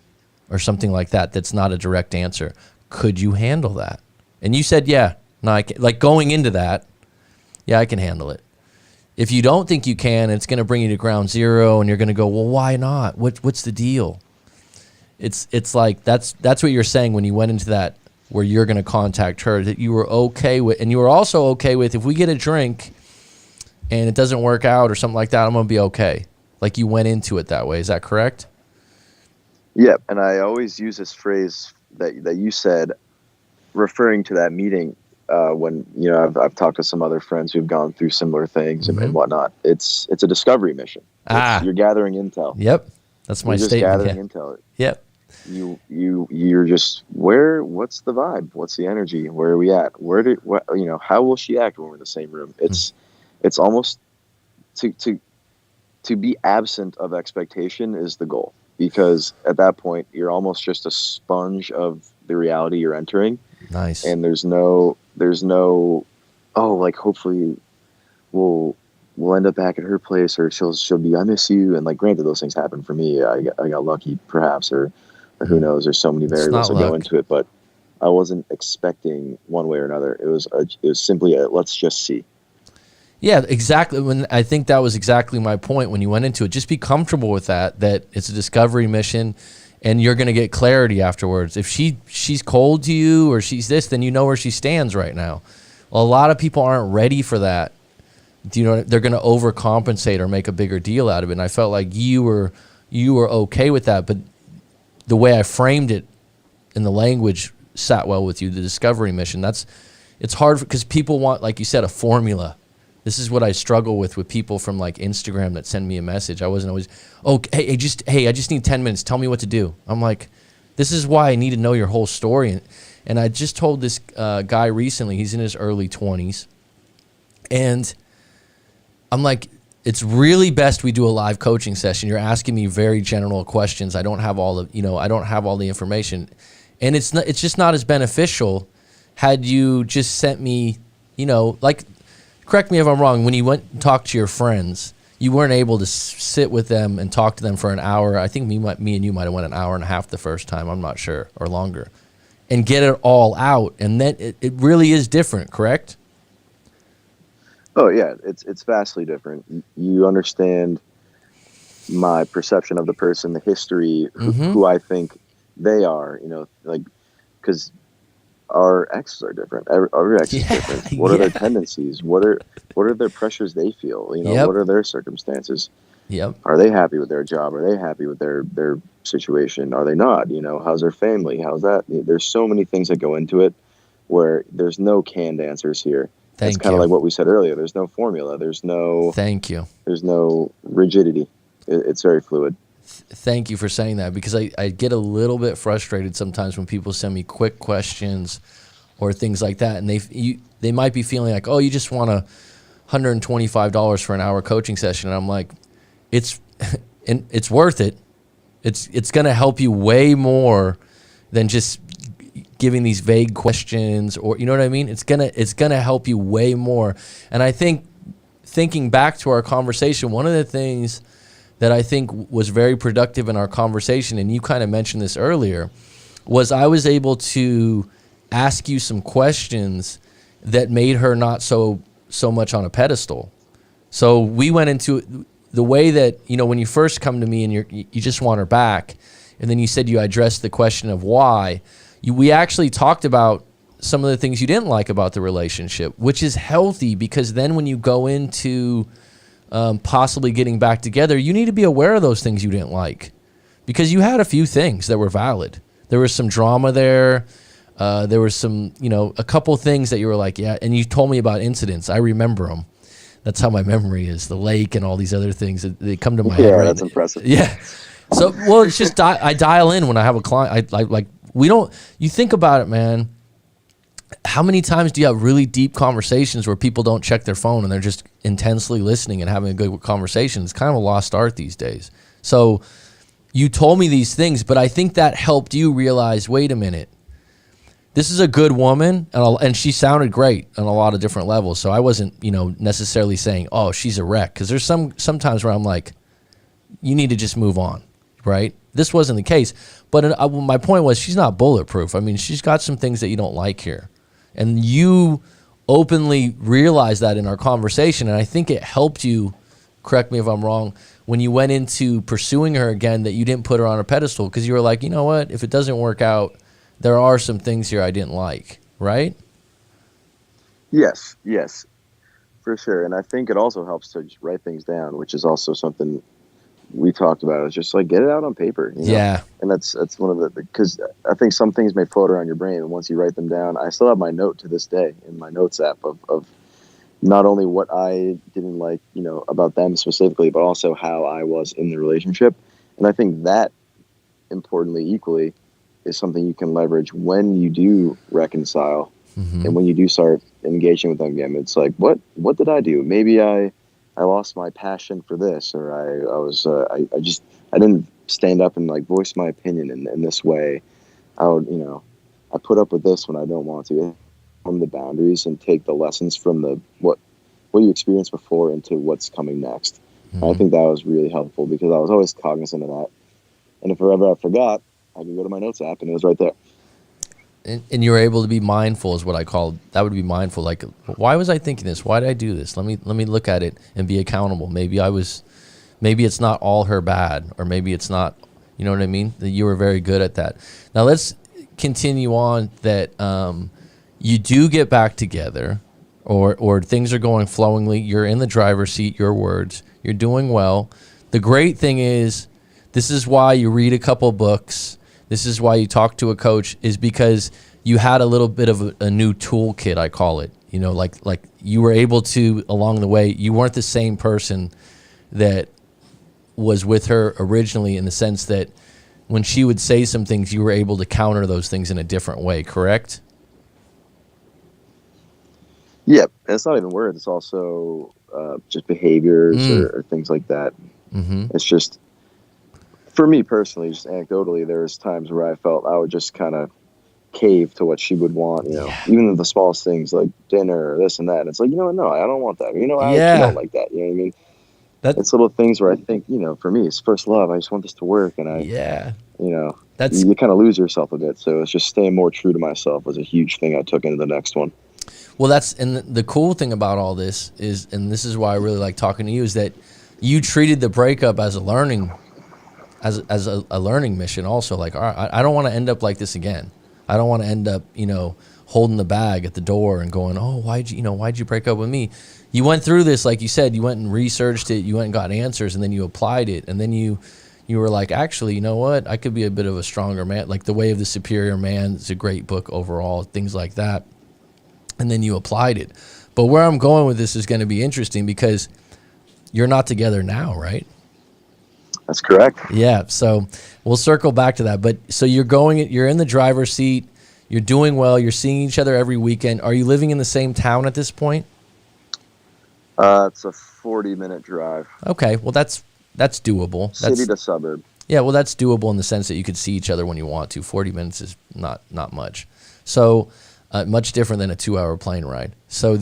or something like that. That's not a direct answer. Could you handle that? And you said, yeah, no, I can. Like, going into that, yeah, I can handle it. If you don't think you can, it's going to bring you to ground zero, and you're going to go, well, why not? What's the deal? It's like that's what you're saying when you went into that, where you're going to contact her, that you were okay with, and you were also okay with, if we get a drink and it doesn't work out or something like that, I'm going to be okay. Like, you went into it that way. Is that correct? Yeah, and I always use this phrase that you said, referring to that meeting. When I've talked to some other friends who've gone through similar things and whatnot. It's a discovery mission. You're gathering intel. Yep, that's my statement. Gathering intel. Yep. You're just, what's the vibe? What's the energy? Where are we at? How will she act when we're in the same room? It's almost to be absent of expectation is the goal, because at that point you're almost just a sponge of the reality you're entering. Nice. And there's no, like, hopefully we'll end up back at her place, or she'll be, I miss you. And like, granted, those things happen for me. I got lucky perhaps, or who knows, there's so many variables that go into it, but I wasn't expecting one way or another. It was simply let's just see. Yeah, exactly. I think that was exactly my point when you went into it. Just be comfortable with that it's a discovery mission, and you're going to get clarity afterwards. If she's cold to you, or she's this, then you know where she stands right now. Well, a lot of people aren't ready for that. They're going to overcompensate or make a bigger deal out of it. And I felt like you were okay with that, but the way I framed it and the language sat well with you. The discovery mission. It's hard because people want, like you said, a formula. This is what I struggle with people from like Instagram that send me a message. I wasn't always, I just need 10 minutes. Tell me what to do. I'm like, this is why I need to know your whole story. And I just told this guy recently, he's in his early 20s. And I'm like, it's really best we do a live coaching session. You're asking me very general questions. I don't have all the information. And it's just not as beneficial had you just sent me like, correct me if I'm wrong, when you went and talked to your friends, you weren't able to sit with them and talk to them for an hour. I think me and you might have went an hour and a half the first time. I'm not sure, or longer, and get it all out. And then it really is different, correct? Oh yeah, it's vastly different. You understand my perception of the person, the history, who I think they are. Like, because our exes are different. Every ex is different. What are their tendencies? What are their pressures they feel? What are their circumstances? Yep. Are they happy with their job? Are they happy with their situation? Are they not? How's their family? How's that? There's so many things that go into it where there's no canned answers here. It's kind of like what we said earlier. There's no formula. There's no. Thank you. There's no rigidity. It's very fluid. Thank you for saying that, because I get a little bit frustrated sometimes when people send me quick questions or things like that, and they might be feeling like, oh, you just want $125 for an hour coaching session, and I'm like, it's worth it. It's going to help you way more than just giving these vague questions, or you know what I mean? It's gonna help you way more. And I think, thinking back to our conversation, one of the things that I think was very productive in our conversation, and you kind of mentioned this earlier, was I was able to ask you some questions that made her not so much on a pedestal. So we went into the way that, when you first come to me and you just want her back, and then you said you addressed the question of why. We actually talked about some of the things you didn't like about the relationship, which is healthy, because then when you go into possibly getting back together, you need to be aware of those things you didn't like, because you had a few things that were valid. There was some drama there. There was some, a couple things that you were like, yeah, and you told me about incidents. I remember them. That's how my memory is. The lake and all these other things, they come to my head. Yeah, that's impressive. Yeah. So, well, it's just I dial in when I have a client. You think about it, man. How many times do you have really deep conversations where people don't check their phone and they're just intensely listening and having a good conversation? It's kind of a lost art these days. So you told me these things, but I think that helped you realize, wait a minute, this is a good woman, and she sounded great on a lot of different levels. So I wasn't, necessarily saying, oh, she's a wreck, because there's sometimes where I'm like, you need to just move on, right? This wasn't the case. But my point was, she's not bulletproof. I mean, she's got some things that you don't like here. And you openly realized that in our conversation. And I think it helped you, correct me if I'm wrong, when you went into pursuing her again, that you didn't put her on a pedestal, because you were like, you know what, if it doesn't work out, there are some things here I didn't like, right? Yes, for sure. And I think it also helps to just write things down, which is also something we talked about. It's just like, get it out on paper. Yeah. And that's one of the, because I think some things may float around your brain, and once you write them down, I still have my note to this day in my notes app of not only what I didn't like, about them specifically, but also how I was in the relationship. And I think that, importantly, equally, is something you can leverage when you do reconcile, and when you do start engaging with them again. It's like, what did I do? Maybe I lost my passion for this, or I didn't stand up and like voice my opinion in this way. I put up with this when I don't want to. From the boundaries and take the lessons from what you experienced before into what's coming next. I think that was really helpful, because I was always cognizant of that. And if ever I forgot, I could go to my notes app and it was right there. And you were able to be mindful, is what I call, that would be mindful. Like, why was I thinking this? Why did I do this? Let me look at it and be accountable. Maybe it's not all her bad, or maybe it's not, you know what I mean? That you were very good at that. Now let's continue on that. You do get back together, or things are going flowingly. You're in the driver's seat, your words. You're doing well. The great thing is, this is why you read a couple books. This is why you talk to a coach, is because you had a little bit of a new toolkit, I call it. Like you were able to, along the way, you weren't the same person that was with her originally, in the sense that when she would say some things, you were able to counter those things in a different way, correct? Yep. And it's not even words. It's also just behaviors or things like that. It's just, for me personally, just anecdotally, there's times where I felt I would just kind of cave to what she would want, Yeah. even the smallest things like dinner or this and that. And it's like, no, I don't want that. I actually Yeah. don't like that. You know what I mean? That It's little things where I think, for me, it's first love. I just want this to work. And yeah. you, That's you kind of lose yourself a bit. So it's just staying more true to myself was a huge thing I took into the next one. well and the cool thing about all this is, and this is why I really like talking to you, is that you treated the breakup as a learning a learning mission also. Like, all right, I don't want to end up like this again. I don't want to end up, holding the bag at the door and going, oh, why'd you break up with me? You went through this, like you said, you went and researched it, you went and got answers, and then you applied it, and then you were like, actually, you know what? I could be a bit of a stronger man. Like The Way of the Superior Man is a great book overall, things like that. And then you applied it. But where I'm going with this is going to be interesting because you're not together now, right? That's correct. Yeah, so we'll circle back to that. But so you're in the driver's seat, you're doing well, you're seeing each other every weekend. Are you living in the same town at this point? It's a 40-minute drive. Okay, well that's doable. City to suburb. Yeah, well that's doable in the sense that you could see each other when you want to. 40 minutes is not much. So much different than a 2-hour plane ride. So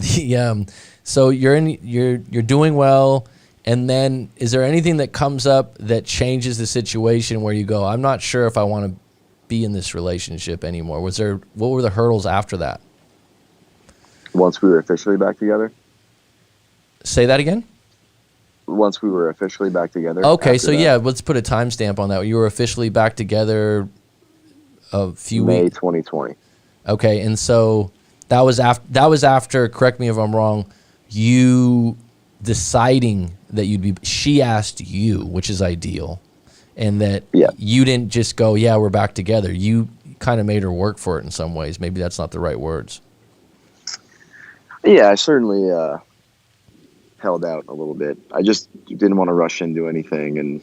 so you're doing well. And then is there anything that comes up that changes the situation where you go, I'm not sure if I want to be in this relationship anymore? What were the hurdles after that? Once we were officially back together? Say that again? Once we were officially back together. Okay, so yeah, let's put a timestamp on that. You were officially back together a few May weeks. 2020. Okay, and so that was after, correct me if I'm wrong, you deciding that she asked you, which is ideal, and that you didn't just go, yeah, we're back together. You kind of made her work for it in some ways. Maybe that's not the right words. Yeah, I certainly held out a little bit. I just didn't want to rush into anything, and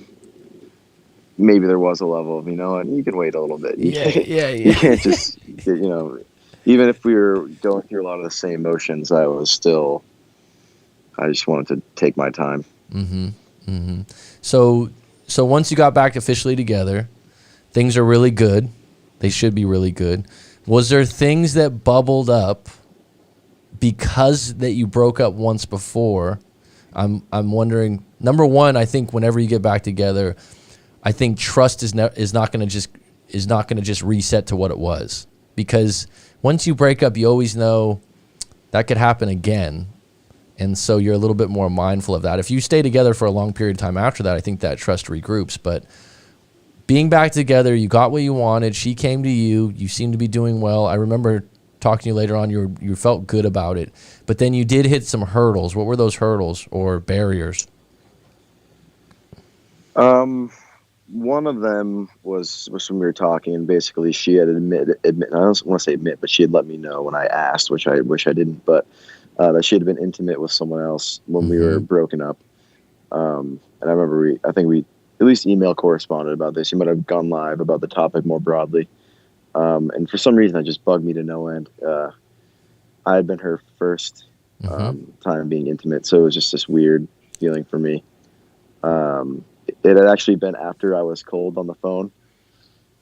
maybe there was a level of, and you can wait a little bit. You can't just, even if we were going through a lot of the same emotions, I just wanted to take my time. Mm-hmm. Mm-hmm. So once you got back officially together, things are really good. They should be really good. Was there things that bubbled up because that you broke up once before? I'm wondering. Number one, I think whenever you get back together, I think trust is not going to just reset to what it was, because once you break up, you always know that could happen again. And so you're a little bit more mindful of that. If you stay together for a long period of time after that, I think that trust regroups. But being back together, you got what you wanted. She came to you. You seem to be doing well. I remember talking to you later on. You felt good about it. But then you did hit some hurdles. What were those hurdles or barriers? One of them was when we were talking, and basically she had admit. I don't want to say admit, but she had let me know when I asked, which I wish I didn't, but that she had been intimate with someone else when we were broken up. And I remember I think we at least email corresponded about this. You might have gone live about the topic more broadly. And for some reason, that just bugged me to no end. I had been her first time being intimate, so it was just this weird feeling for me. It had actually been after I was cold on the phone.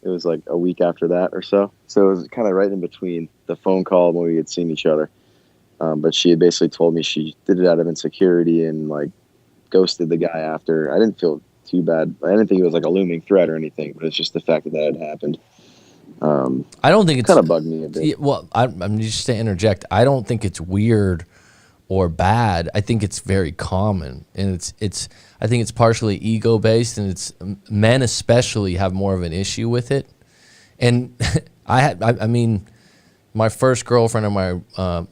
It was like a week after that or so. So it was kind of right in between the phone call when we had seen each other. But she had basically told me she did it out of insecurity and like ghosted the guy after. I didn't feel too bad. I didn't think it was like a looming threat or anything, but it's just the fact that had happened. I don't think it's kind of bugged me a bit. Well, I'm just to interject. I don't think it's weird or bad. I think it's very common, and it's. I think it's partially ego based, and it's men especially have more of an issue with it. And I mean, my first girlfriend of my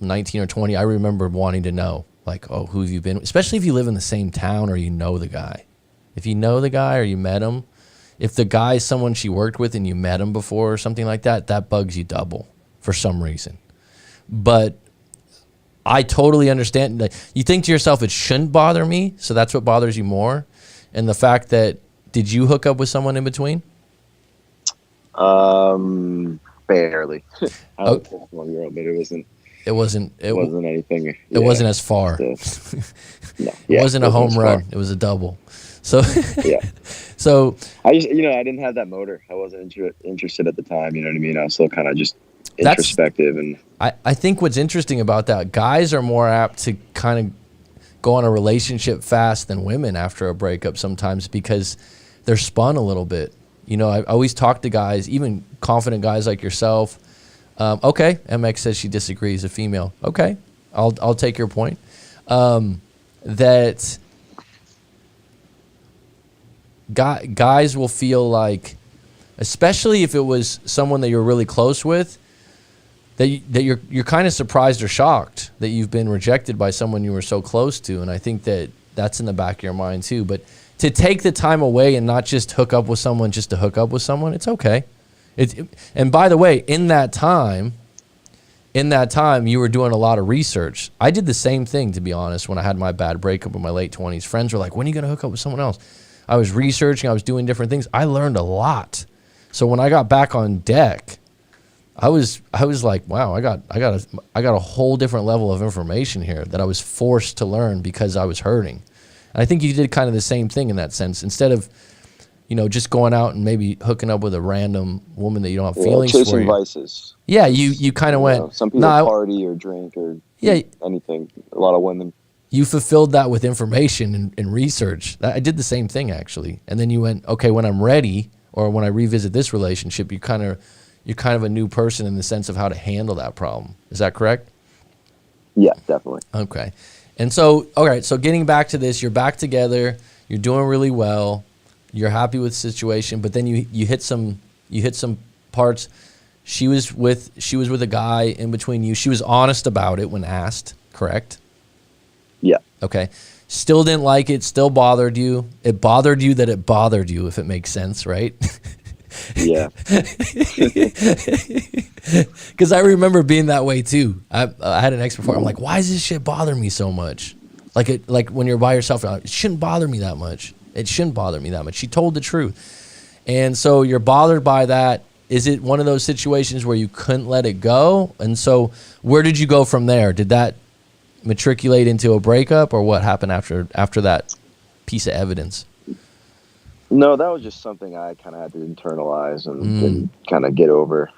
19 or 20, I remember wanting to know, like, oh, who have you been with? Especially if you live in the same town or you know the guy. If you know the guy or you met him, if the guy is someone she worked with and you met him before or something like that, that bugs you double for some reason. But I totally understand. Like, you think to yourself, it shouldn't bother me, so that's what bothers you more. And the fact that, did you hook up with someone in between? Barely. I was 1-year-old, but it wasn't anything. It wasn't as far. No, it wasn't a home run. It was a double. So yeah. So I just, I didn't have that motor. I wasn't interested at the time. You know what I mean? I was still kind of just introspective. And I think what's interesting about that, guys are more apt to kind of go on a relationship fast than women after a breakup sometimes because they're spun a little bit. You know, I always talk to guys, even confident guys like yourself. Okay, MX says she disagrees, a female. Okay, I'll take your point. That guys will feel like, especially if it was someone that you're really close with, that you're kind of surprised or shocked that you've been rejected by someone you were so close to, and I think that's in the back of your mind too. But to take the time away and not just hook up with someone just to hook up with someone, it's okay. And by the way, in that time, you were doing a lot of research. I did the same thing, to be honest, when I had my bad breakup in my late 20s. Friends were like, when are you going to hook up with someone else? I was researching. I was doing different things. I learned a lot. So when I got back on deck, I was like, wow, I got a whole different level of information here that I was forced to learn because I was hurting. And I think you did kind of the same thing in that sense. Instead of, you know, just going out and maybe hooking up with a random woman that you don't have feelings for. Chasing vices. Yeah, you kind of went. Some people party or drink or anything. A lot of women. You fulfilled that with information and research. I did the same thing actually. And then you went, okay, when I'm ready or when I revisit this relationship, you're kind of a new person in the sense of how to handle that problem. Is that correct? Yeah, definitely. Okay. And so, all right, so getting back to this, you're back together, you're doing really well, you're happy with the situation, but then you hit some parts. She was with a guy in between you. She was honest about it when asked, correct? Yeah. Okay. Still didn't like it, still bothered you. It bothered you that it bothered you, if it makes sense, right? Yeah. Because I remember being that way too. I had an ex before. I'm like, why does this shit bother me so much? Like when you're by yourself, it shouldn't bother me that much. It shouldn't bother me that much. She told the truth. And so you're bothered by that. Is it one of those situations where you couldn't let it go? And so where did you go from there? Did that matriculate into a breakup, or what happened after that piece of evidence? No, that was just something I kind of had to internalize and kind of get over.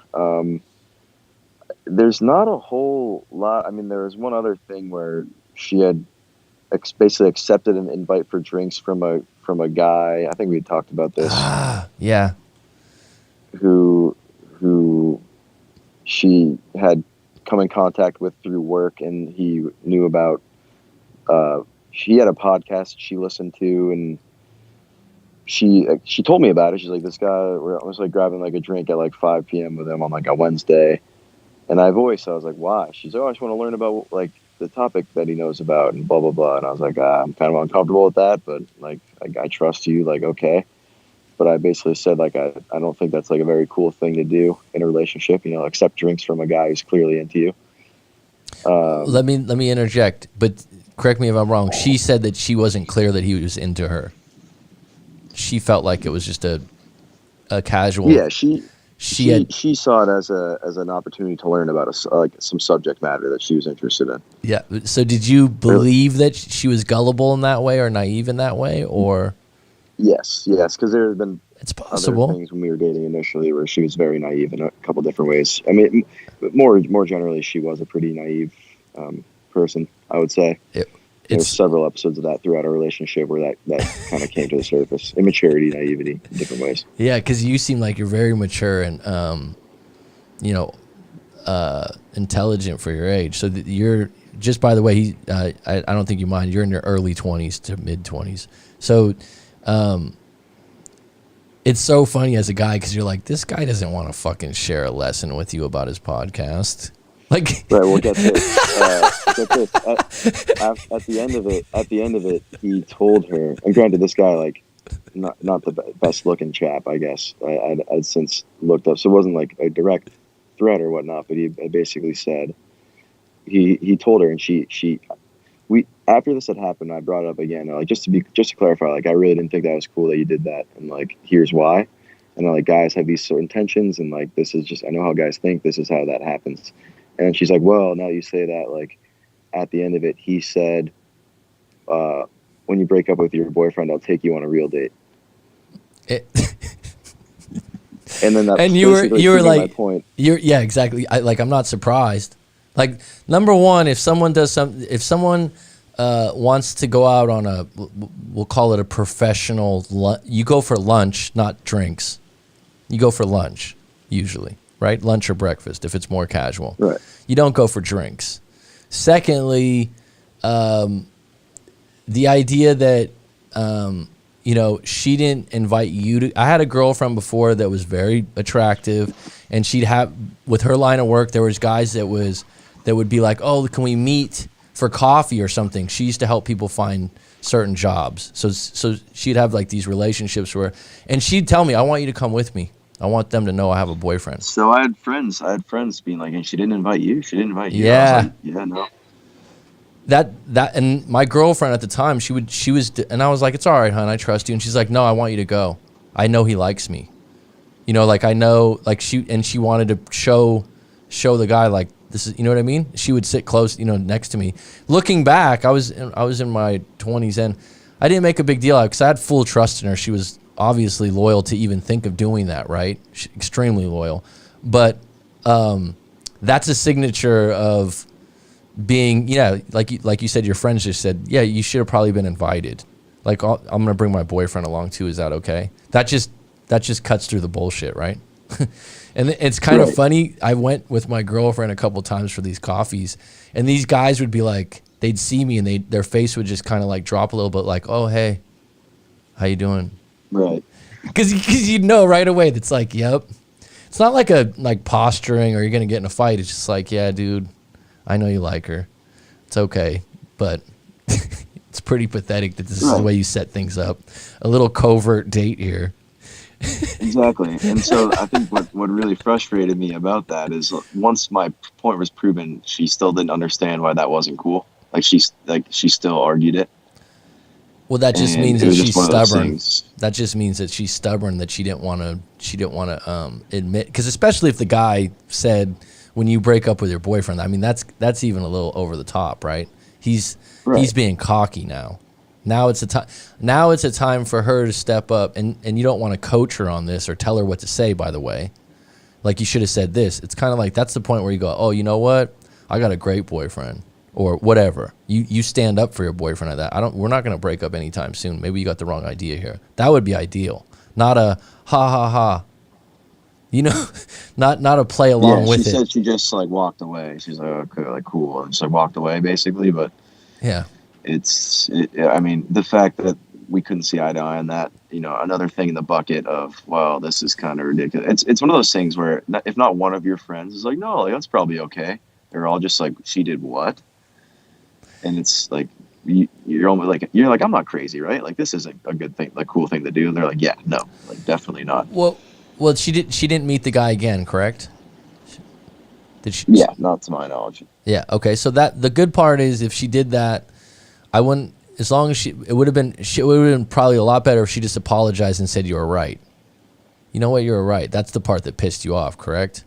There's not a whole lot. I mean, there was one other thing where she had basically accepted an invite for drinks from a guy. I think we had talked about this. Yeah. Who she had come in contact with through work, and he knew about. She had a podcast she listened to, and she told me about it. She's like, this guy, I was like grabbing like a drink at like 5 p.m. with him on like a Wednesday. And I was like, why? She's like, oh, I just want to learn about like the topic that he knows about and blah, blah, blah. And I was like, I'm kind of uncomfortable with that, but like, I trust you, like, okay. But I basically said, like, I don't think that's like a very cool thing to do in a relationship, you know, accept drinks from a guy who's clearly into you. Let me interject, but correct me if I'm wrong. She said that she wasn't clear that he was into her. She felt like it was just a casual. Yeah, she saw it as an opportunity to learn about some subject matter that she was interested in. Yeah. So did you believe that she was gullible in that way or naive in that way, or? Yes, because there have been possible other things when we were dating initially where she was very naive in a couple different ways. I mean, more generally, she was a pretty naive person, I would say. There's several episodes of that throughout our relationship where that kind of came to the surface. Immaturity, naivety, in different ways. Yeah, because you seem like you're very mature and, intelligent for your age. So you're, just by the way, I don't think you mind, you're in your early 20s to mid 20s. So it's so funny as a guy because you're like, this guy doesn't want to fucking share a lesson with you about his podcast. Like, right, well, get this. At the end of it, he told her. And granted, this guy, like, not the best looking chap, I guess. I'd since looked up, so it wasn't like a direct threat or whatnot. But he basically said he told her, and we after this had happened, I brought it up again, like just to clarify, like, I really didn't think that was cool that you did that, and like, here's why. And like, guys have these certain tensions, and like, this is just, I know how guys think. This is how that happens. And she's like, well, now you say that, like, at the end of it, he said, when you break up with your boyfriend, I'll take you on a real date. And then that And basically you were proving my like, point. yeah, exactly. I'm not surprised. Like, number one, if someone wants to go out on we'll call it a professional, you go for lunch, not drinks. You go for lunch, usually, right? Lunch or breakfast, if it's more casual. Right. You don't go for drinks. Secondly, the idea that, she didn't invite you to. I had a girlfriend before that was very attractive, and she'd have, with her line of work, there was guys that would be like, oh, can we meet for coffee or something? She used to help people find certain jobs. So she'd have like these relationships and she'd tell me, I want you to come with me. I want them to know I have a boyfriend. So I had friends being like, and she didn't invite you. She didn't invite you. Yeah. I was like, yeah, no. That and my girlfriend at the time, she was, and I was like, it's all right, hon, I trust you. And she's like, no, I want you to go. I know he likes me. Like I know, like she wanted to show the guy, like, this is, you know what I mean? She would sit close, next to me. Looking back, I was in my 20s, and I didn't make a big deal out because I had full trust in her. She was obviously loyal to even think of doing that, right? Extremely loyal. But that's a signature of being, like you said, your friends just said, yeah, you should have probably been invited. Like, I'm going to bring my boyfriend along too. Is that okay? That just cuts through the bullshit, right? And it's kind of funny. I went with my girlfriend a couple times for these coffees, and these guys would be like, they'd see me and their face would just kind of like drop a little bit, like, oh, hey, how you doing? Right. Because you'd know right away that's like, yep. It's not like posturing or you're going to get in a fight. It's just like, yeah, dude, I know you like her. It's okay. But it's pretty pathetic that this is the way you set things up. A little covert date here. Exactly. And so I think what really frustrated me about that is once my point was proven, she still didn't understand why that wasn't cool. She still argued it. Well, that just means that she's stubborn. That just means that she's stubborn, that she didn't want to admit, because especially if the guy said, when you break up with your boyfriend, I mean, that's even a little over the top, right? He's being cocky now. Now it's a time for her to step up, and you don't want to coach her on this or tell her what to say, by the way. Like, you should have said this. It's kind of like, that's the point where you go, oh, you know what? I got a great boyfriend, or whatever. You stand up for your boyfriend at that. We're not going to break up anytime soon. Maybe you got the wrong idea here. That would be ideal. Not a ha ha ha. Not a play along with it. She said she just walked away. She's like, okay, cool, and just walked away basically. But yeah. I mean, the fact that we couldn't see eye to eye on that, another thing in the bucket of, well, this is kind of ridiculous. It's one of those things where if not one of your friends is like, no, that's probably okay. They're all just like, she did what? And it's like, you're almost like, I'm not crazy, right? Like, this isn't a good thing, like cool thing to do. And they're like, yeah, no, definitely not. Well, she didn't meet the guy again, correct? Did she? Yeah, not to my knowledge. Yeah. Okay. So the good part is, if she did that, I wouldn't, as long as it would have been probably a lot better if she just apologized and said, you were right. You know what? You were right. That's the part that pissed you off, correct?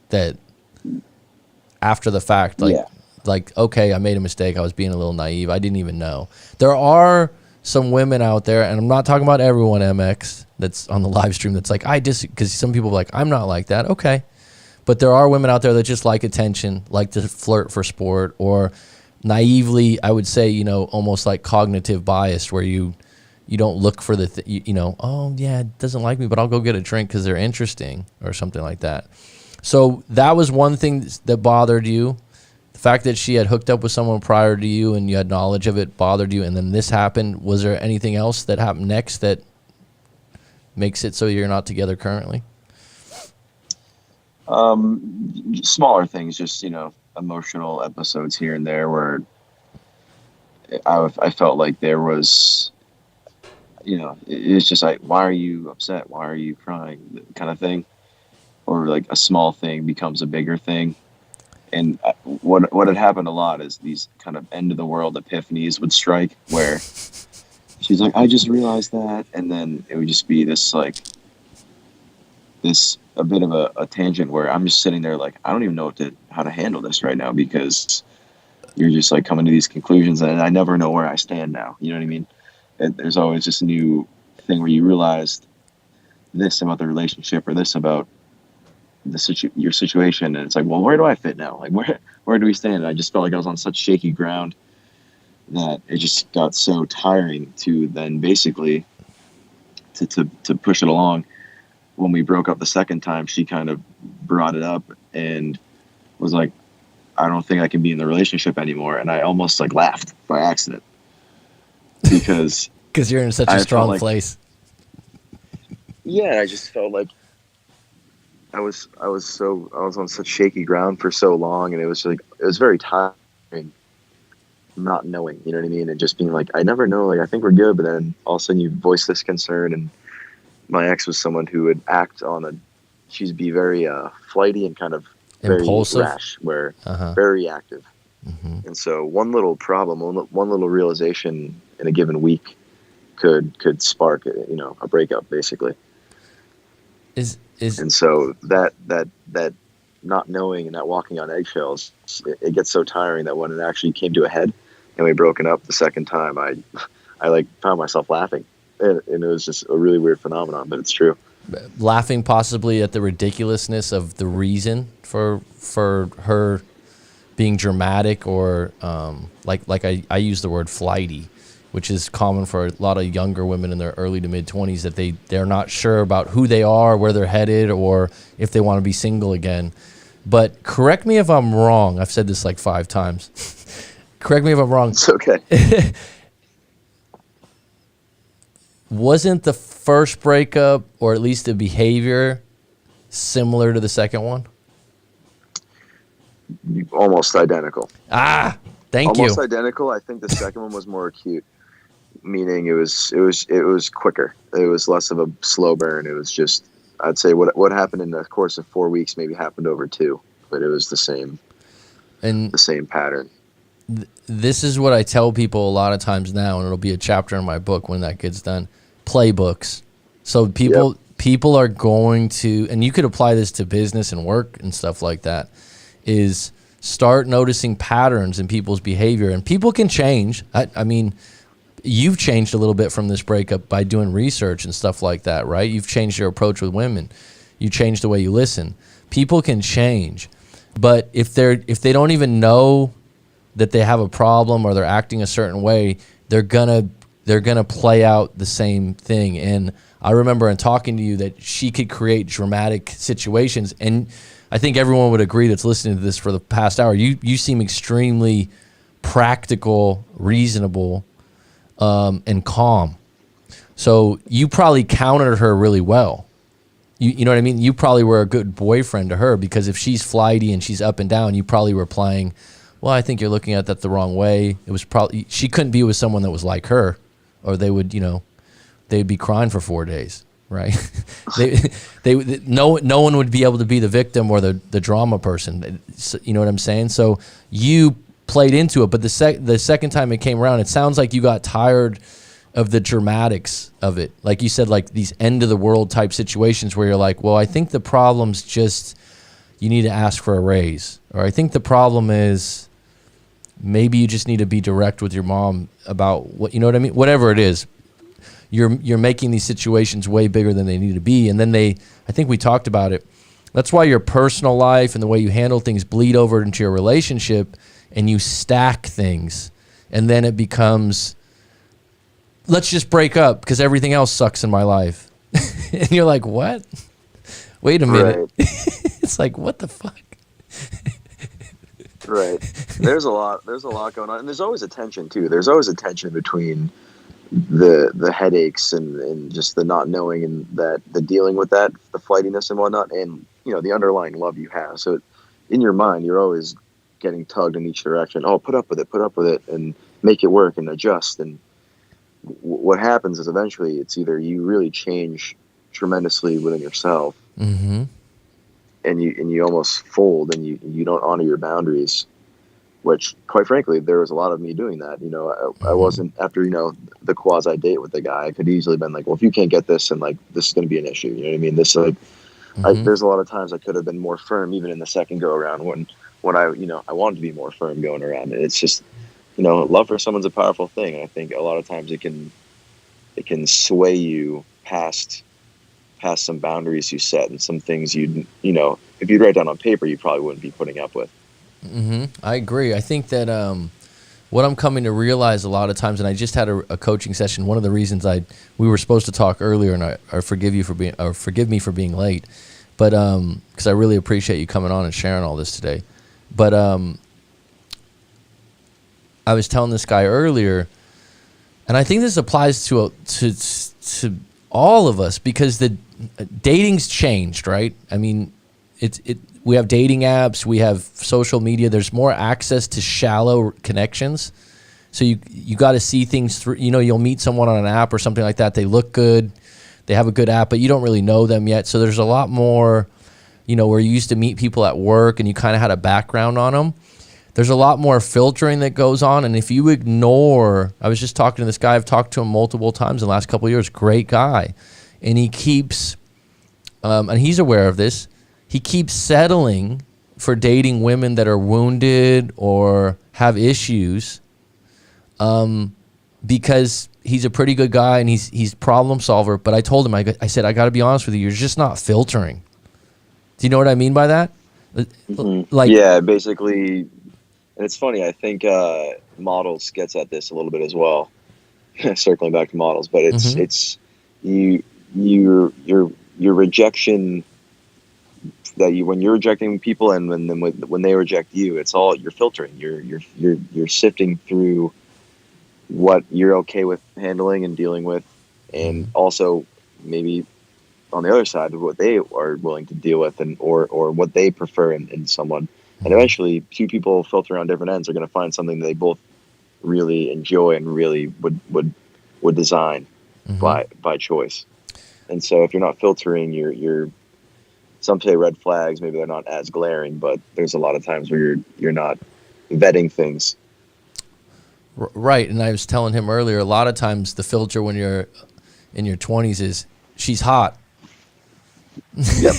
That after the fact, okay, I made a mistake. I was being a little naive. I didn't even know. There are some women out there, and I'm not talking about everyone, MX, that's on the live stream that's like, because some people are like, I'm not like that. Okay. But there are women out there that just like attention, like to flirt for sport, or naively, I would say, almost like cognitive bias, where you don't look for oh yeah, it doesn't like me, but I'll go get a drink because they're interesting or something like that. So that was one thing that bothered you. The fact that she had hooked up with someone prior to you and you had knowledge of it bothered you, and then this happened. Was there anything else that happened next that makes it so you're not together currently? Smaller things, just, emotional episodes here and there where I felt like there was, it's just like, why are you upset? Why are you crying? Kind of thing. Or like a small thing becomes a bigger thing. And what had happened a lot is these kind of end of the world epiphanies would strike, where she's like, I just realized that. And then it would just be this a bit of a tangent where I'm just sitting there like, I don't even know how to handle this right now, because you're just like coming to these conclusions and I never know where I stand now. You know what I mean? And there's always this new thing where you realize this about the relationship or this about your situation, and it's like, well, where do I fit now? Like, where do we stand? And I just felt like I was on such shaky ground that it just got so tiring to then basically to push it along. When we broke up the second time, she kind of brought it up and was like, I don't think I can be in the relationship anymore. And I almost like laughed by accident because you're in such a strong place. Yeah, I just felt like I was on such shaky ground for so long, and it was very tiring not knowing, you know what I mean? And just being like, I never know, like, I think we're good, but then all of a sudden you voice this concern. And my ex was someone who would act she'd be very flighty and kind of very impulsive, rash, where very reactive. Mm-hmm. And so one little problem, one little realization in a given week could spark, a breakup, basically. And so that not knowing and that walking on eggshells, it gets so tiring that when it actually came to a head and we broken up the second time, I like found myself laughing, and it was just a really weird phenomenon, but it's true. Laughing possibly at the ridiculousness of the reason for her being dramatic, or like I use the word flighty, which is common for a lot of younger women in their early to mid 20s, that they're not sure about who they are, where they're headed, or if they want to be single again. But correct me if I'm wrong. I've said this like 5 times. Correct me if I'm wrong. It's okay. Wasn't the first breakup, or at least the behavior, similar to the second one? Almost identical. Thank you. Almost identical. I think the second one was more acute, meaning it was quicker. It was less of a slow burn. It was just, I'd say what happened in the course of 4 weeks maybe happened over 2, but it was the same pattern. This is what I tell people a lot of times now, and it'll be a chapter in my book when that gets done. Playbooks. So people are going to, and you could apply this to business and work and stuff like that, is start noticing patterns in people's behavior. And people can change. I mean, you've changed a little bit from this breakup by doing research and stuff like that, right? You've changed your approach with women. You changed the way you listen. People can change. But if they don't even know that they have a problem, or they're acting a certain way, they're gonna play out the same thing. And I remember in talking to you that she could create dramatic situations, and I think everyone would agree that's listening to this for the past hour. You seem extremely practical, reasonable, and calm. So you probably countered her really well. You know what I mean? You probably were a good boyfriend to her, because if she's flighty and she's up and down, you probably were playing, well, I think you're looking at that the wrong way. It was probably, she couldn't be with someone that was like her, or they would, they'd be crying for 4 days, right? No one would be able to be the victim or the drama person. You know what I'm saying? So you played into it, but the second time it came around, it sounds like you got tired of the dramatics of it. Like you said, like these end of the world type situations where you're like, well, I think the problem's just you need to ask for a raise, or I think the problem is maybe you just need to be direct with your mom about what, you know what I mean? Whatever it is, you're making these situations way bigger than they need to be. And then I think we talked about it. That's why your personal life and the way you handle things bleed over into your relationship, and you stack things, and then it becomes, let's just break up because everything else sucks in my life. And you're like, what? Wait a minute. Right. It's like, what the fuck? Right. There's a lot going on. And there's always a tension too. There's always a tension between the headaches and just the not knowing, and that the dealing with that, the flightiness and whatnot, and the underlying love you have. So in your mind, you're always getting tugged in each direction. Oh, put up with it and make it work and adjust. And what happens is eventually it's either you really change tremendously within yourself, mm-hmm. and you almost fold, and you don't honor your boundaries, which quite frankly, there was a lot of me doing that. I wasn't, after, the quasi date with the guy, I could easily been like, well, if you can't get this, and like, this is going to be an issue. You know what I mean? This, like, mm-hmm. There's a lot of times I could have been more firm, even in the second go around when I wanted to be more firm going around. And it's just, love for someone's a powerful thing. And I think a lot of times it can sway you past past some boundaries you set and some things if you'd write down on paper, you probably wouldn't be putting up with. I agree. I think that what I'm coming to realize a lot of times, and I just had a coaching session. One of the reasons we were supposed to talk earlier, and I forgive me for being late, but because I really appreciate you coming on and sharing all this today. But I was telling this guy earlier, and I think this applies to all of us, because the dating's changed, right? I mean, we have dating apps, we have social media. There's more access to shallow connections. So you got to see things through. You'll meet someone on an app or something like that. They look good, they have a good app, but you don't really know them yet. So there's a lot more, where you used to meet people at work and you kind of had a background on them. There's a lot more filtering that goes on. And if you ignore, I was just talking to this guy, I've talked to him multiple times in the last couple of years, great guy. And he keeps, and he's aware of this, he keeps settling for dating women that are wounded or have issues, because he's a pretty good guy and he's problem solver. But I told him, I said, I got to be honest with you, you're just not filtering. Do you know what I mean by that? Yeah, basically, and it's funny. I think Models gets at this a little bit as well. Circling back to Models, but it's your rejection. When you're rejecting people and when they reject you, it's all you're filtering. You're sifting through what you're okay with handling and dealing with, and also maybe on the other side of what they are willing to deal with or what they prefer in someone. And eventually, two people filtering on different ends are going to find something that they both really enjoy and really would design by choice. And so, if you're not filtering, you're some say red flags. Maybe they're not as glaring, but there's a lot of times where you're not vetting things. Right, and I was telling him earlier, a lot of times the filter when you're in your 20s is she's hot. Yep.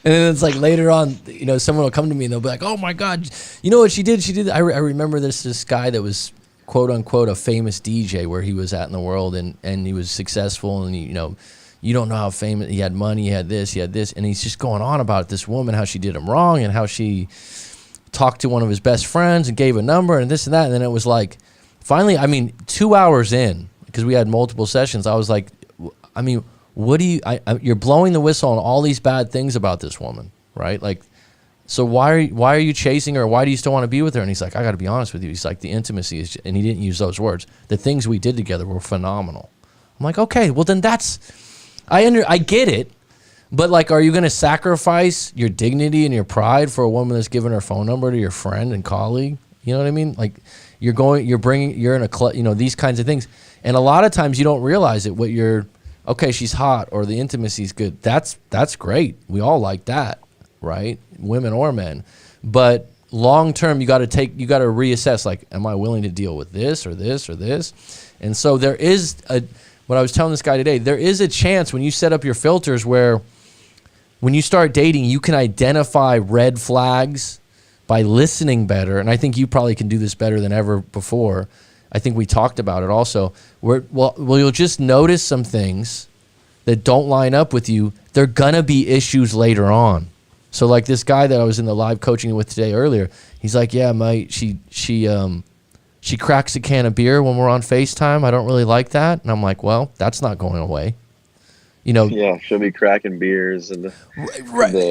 And then it's like later on, someone will come to me and they'll be like, "Oh my God, you know what she did? She did." I remember this guy that was quote unquote a famous DJ where he was at in the world, and he was successful, and you don't know how famous he had money, he had this, and he's just going on about this woman, how she did him wrong, and how she talked to one of his best friends and gave a number and this and that, and then it was like, finally, 2 hours in, because we had multiple sessions, I was like, what do you? You're blowing the whistle on all these bad things about this woman, right? Like, so why are you chasing her? Why do you still want to be with her? And he's like, I got to be honest with you. He's like, the intimacy is, and he didn't use those words. The things we did together were phenomenal. I'm like, okay, well then I get it, but like, are you going to sacrifice your dignity and your pride for a woman that's given her phone number to your friend and colleague? You know what I mean? Like, you're in a club, these kinds of things, and a lot of times you don't realize it. Okay, she's hot or the intimacy's good. That's great. We all like that, right? Women or men. But long term, you got to reassess, like, am I willing to deal with this or this or this? And so there is what I was telling this guy today, there is a chance when you set up your filters where when you start dating, you can identify red flags by listening better. And I think you probably can do this better than ever before. I think we talked about it also. You'll just notice some things that don't line up with you. They're gonna be issues later on. So like this guy that I was in the live coaching with today earlier, he's like, yeah, she cracks a can of beer when we're on FaceTime. I don't really like that. And I'm like, well, that's not going away. Yeah, she'll be cracking beers and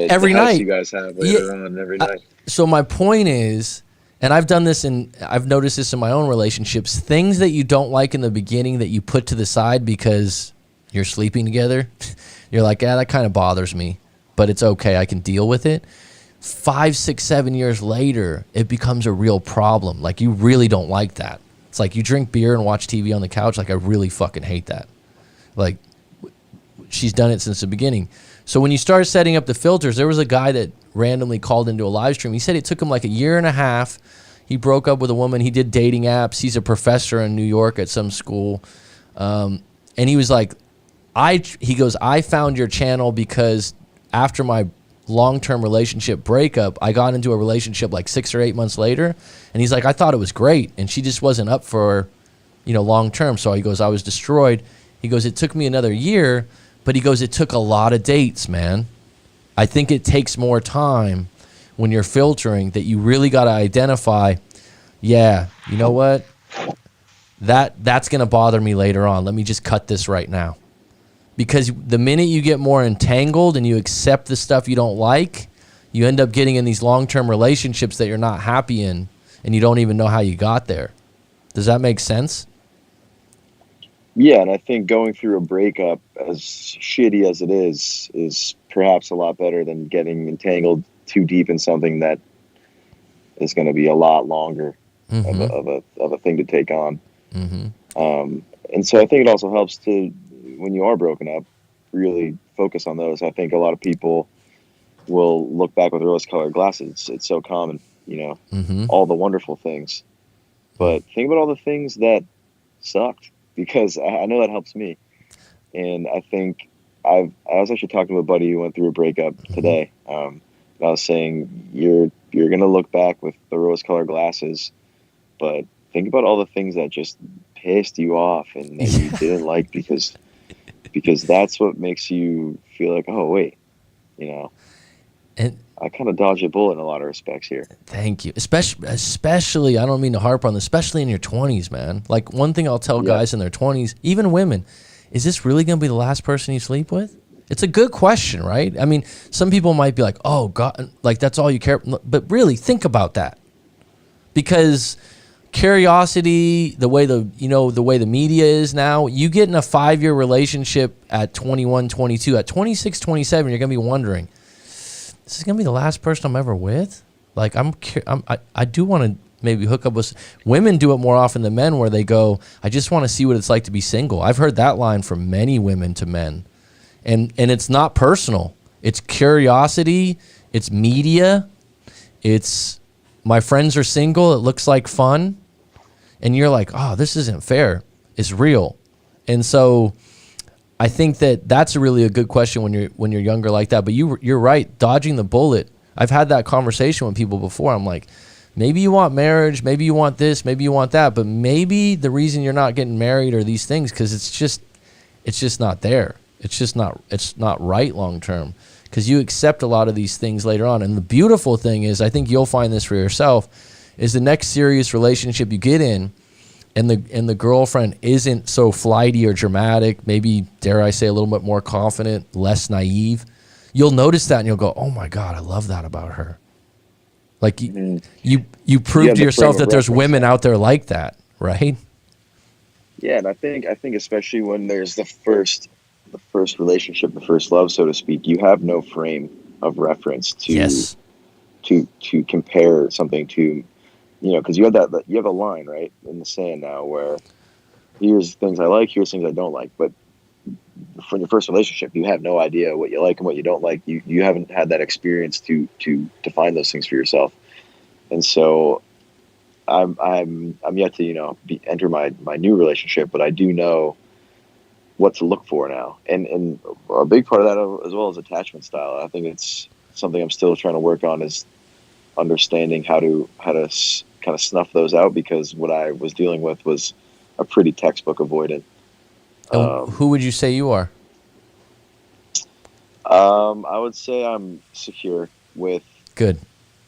every night you guys have later on every night. So my point is, and I've noticed this in my own relationships, things that you don't like in the beginning that you put to the side because you're sleeping together, you're like, that kind of bothers me, but it's okay, I can deal with it. 5, 6, 7 years later, it becomes a real problem. Like, you really don't like that. It's like you drink beer and watch TV on the couch. Like, I really fucking hate that. Like, she's done it since the beginning. So when you start setting up the filters, there was a guy that randomly called into a live stream. He said it took him like a year and a half. He broke up with a woman. He did dating apps. He's a professor in New York at some school. And he was like, he goes, I found your channel because after my long-term relationship breakup, I got into a relationship like 6 or 8 months later. And he's like, I thought it was great. And she just wasn't up for, long-term. So he goes, I was destroyed. He goes, it took me another year, but he goes, it took a lot of dates, man. I think it takes more time when you're filtering that you really got to identify, yeah, you know what? That's going to bother me later on. Let me just cut this right now. Because the minute you get more entangled and you accept the stuff you don't like, you end up getting in these long-term relationships that you're not happy in, and you don't even know how you got there. Does that make sense? Yeah, and I think going through a breakup, as shitty as it is perhaps a lot better than getting entangled too deep in something that is going to be a lot longer of a thing to take on. And so I think it also helps to, when you are broken up, really focus on those. I think a lot of people will look back with rose-colored glasses. It's so common, you know, all the wonderful things. But think about all the things that sucked, because I know that helps me. And I think I was actually talking to a buddy who went through a breakup today. And I was saying, you're going to look back with the rose-colored glasses, but think about all the things that just pissed you off and that you didn't like, because that's what makes you feel like, oh, wait, you know. And I kind of dodged a bullet in a lot of respects here. Thank you. Especially, I don't mean to harp on this, especially in your 20s, man. Like, one thing I'll tell guys in their 20s, even women, is this really going to be the last person you sleep with? It's a good question, right? I mean, some people might be like, oh, God, like, that's all you care. But really, think about that. Because curiosity, the way the media is now, you get in a 5-year relationship at 21, 22. At 26, 27, you're going to be wondering, this is going to be the last person I'm ever with? Like, I do want to maybe hook up with... Women do it more often than men, where they go, I just want to see what it's like to be single. I've heard that line from many women to men. And it's not personal. It's curiosity. It's media. It's, my friends are single. It looks like fun. And you're like, oh, this isn't fair. It's real. And so I think that's really a good question when you're younger like that. But you're right, dodging the bullet. I've had that conversation with people before. I'm like, maybe you want marriage, maybe you want this, maybe you want that, but maybe the reason you're not getting married are these things because it's just not there. It's not right long term, because you accept a lot of these things later on. And the beautiful thing is, I think you'll find this for yourself, is the next serious relationship you get in, and the girlfriend isn't so flighty or dramatic, maybe, dare I say, a little bit more confident, less naive, you'll notice that and you'll go, oh my God, I love that about her. Like, you prove to yourself that there's women out there like that, right? Yeah, and I think especially when there's the first relationship, the first love, so to speak, you have no frame of reference to compare something to. You know, because you have a line, right, in the sand now, where here's things I like, here's things I don't like. But from your first relationship, you have no idea what you like and what you don't like. You haven't had that experience to define those things for yourself. And so I'm yet to enter my new relationship, but I do know what to look for now. And a big part of that as well is attachment style. I think it's something I'm still trying to work on, is understanding how to kind of snuff those out, because what I was dealing with was a pretty textbook avoidant. Who would you say you are? I would say I'm secure with. Good.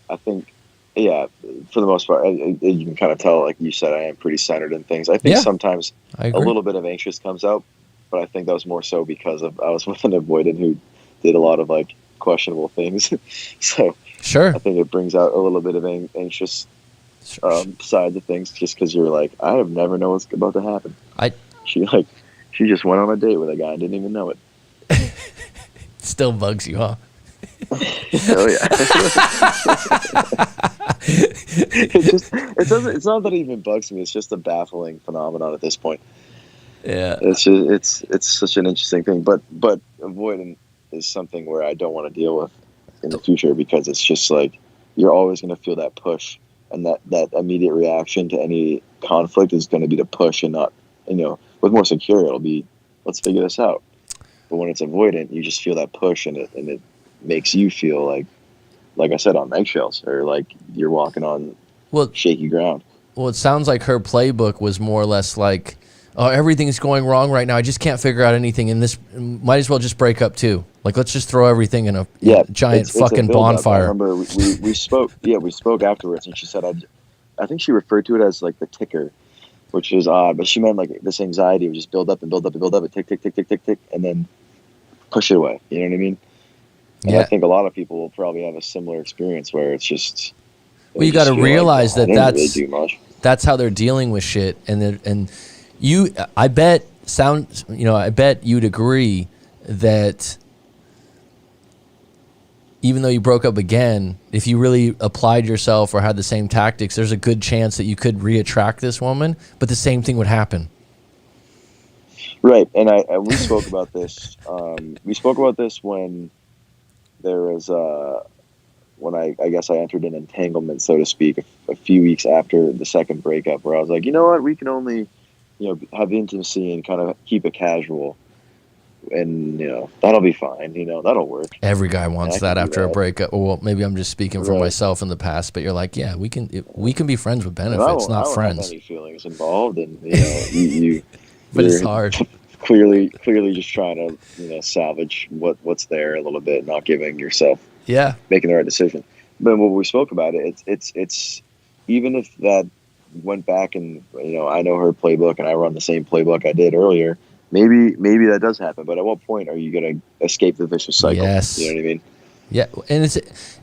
I think, yeah, for the most part, you can kind of tell, like you said, I am pretty centered in things. I think sometimes a little bit of anxious comes out, but I think that was more so because I was with an avoidant who did a lot of like questionable things. So sure, I think it brings out a little bit of anxious side to things, just because you're like, I have never known what's about to happen. She just went on a date with a guy and didn't even know it. Still bugs you, huh? Oh yeah. It's not that it even bugs me. It's just a baffling phenomenon at this point. Yeah. It's such an interesting thing, but avoidant is something where I don't want to deal with in the future, because it's just like you're always going to feel that push, and that immediate reaction to any conflict is going to be to push, and not, with more secure, it'll be, let's figure this out. But when it's avoidant, you just feel that push, and it makes you feel like I said, on eggshells, or like you're walking on shaky ground. Well, it sounds like her playbook was more or less like, oh, everything's going wrong right now. I just can't figure out anything, and this might as well just break up too. Like, let's just throw everything in a giant it's fucking a build-up. bonfire. I remember we spoke. Yeah, we spoke afterwards, and she said, I think she referred to it as like the ticker, which is odd, but she meant like this anxiety would just build up and build up and build up, and tick, tick, tick, tick, tick, tick, and then push it away. You know what I mean? And I think a lot of people will probably have a similar experience where it's just. Well, you got to realize that that's how they're dealing with shit, and you, I bet you'd agree that even though you broke up again, if you really applied yourself or had the same tactics, there's a good chance that you could re-attract this woman, but the same thing would happen. Right, and we spoke about this. We spoke about this when there was when I guess I entered an entanglement, so to speak, a few weeks after the second breakup, where I was like, you know what, we can only, have intimacy and kind of keep it casual, and that'll be fine. That'll work. Every guy wants that after a breakup. Well, maybe I'm just speaking for myself in the past, but you're like, yeah, we can be friends with benefits, not friends. Have any feelings involved, and you but it's hard. Clearly, just trying to salvage what's there a little bit, not giving yourself making the right decision. But when we spoke about it, it's even if that went back and I know her playbook and I run the same playbook I did earlier. Maybe that does happen, but at what point are you going to escape the vicious cycle? Yes. You know what I mean? Yeah,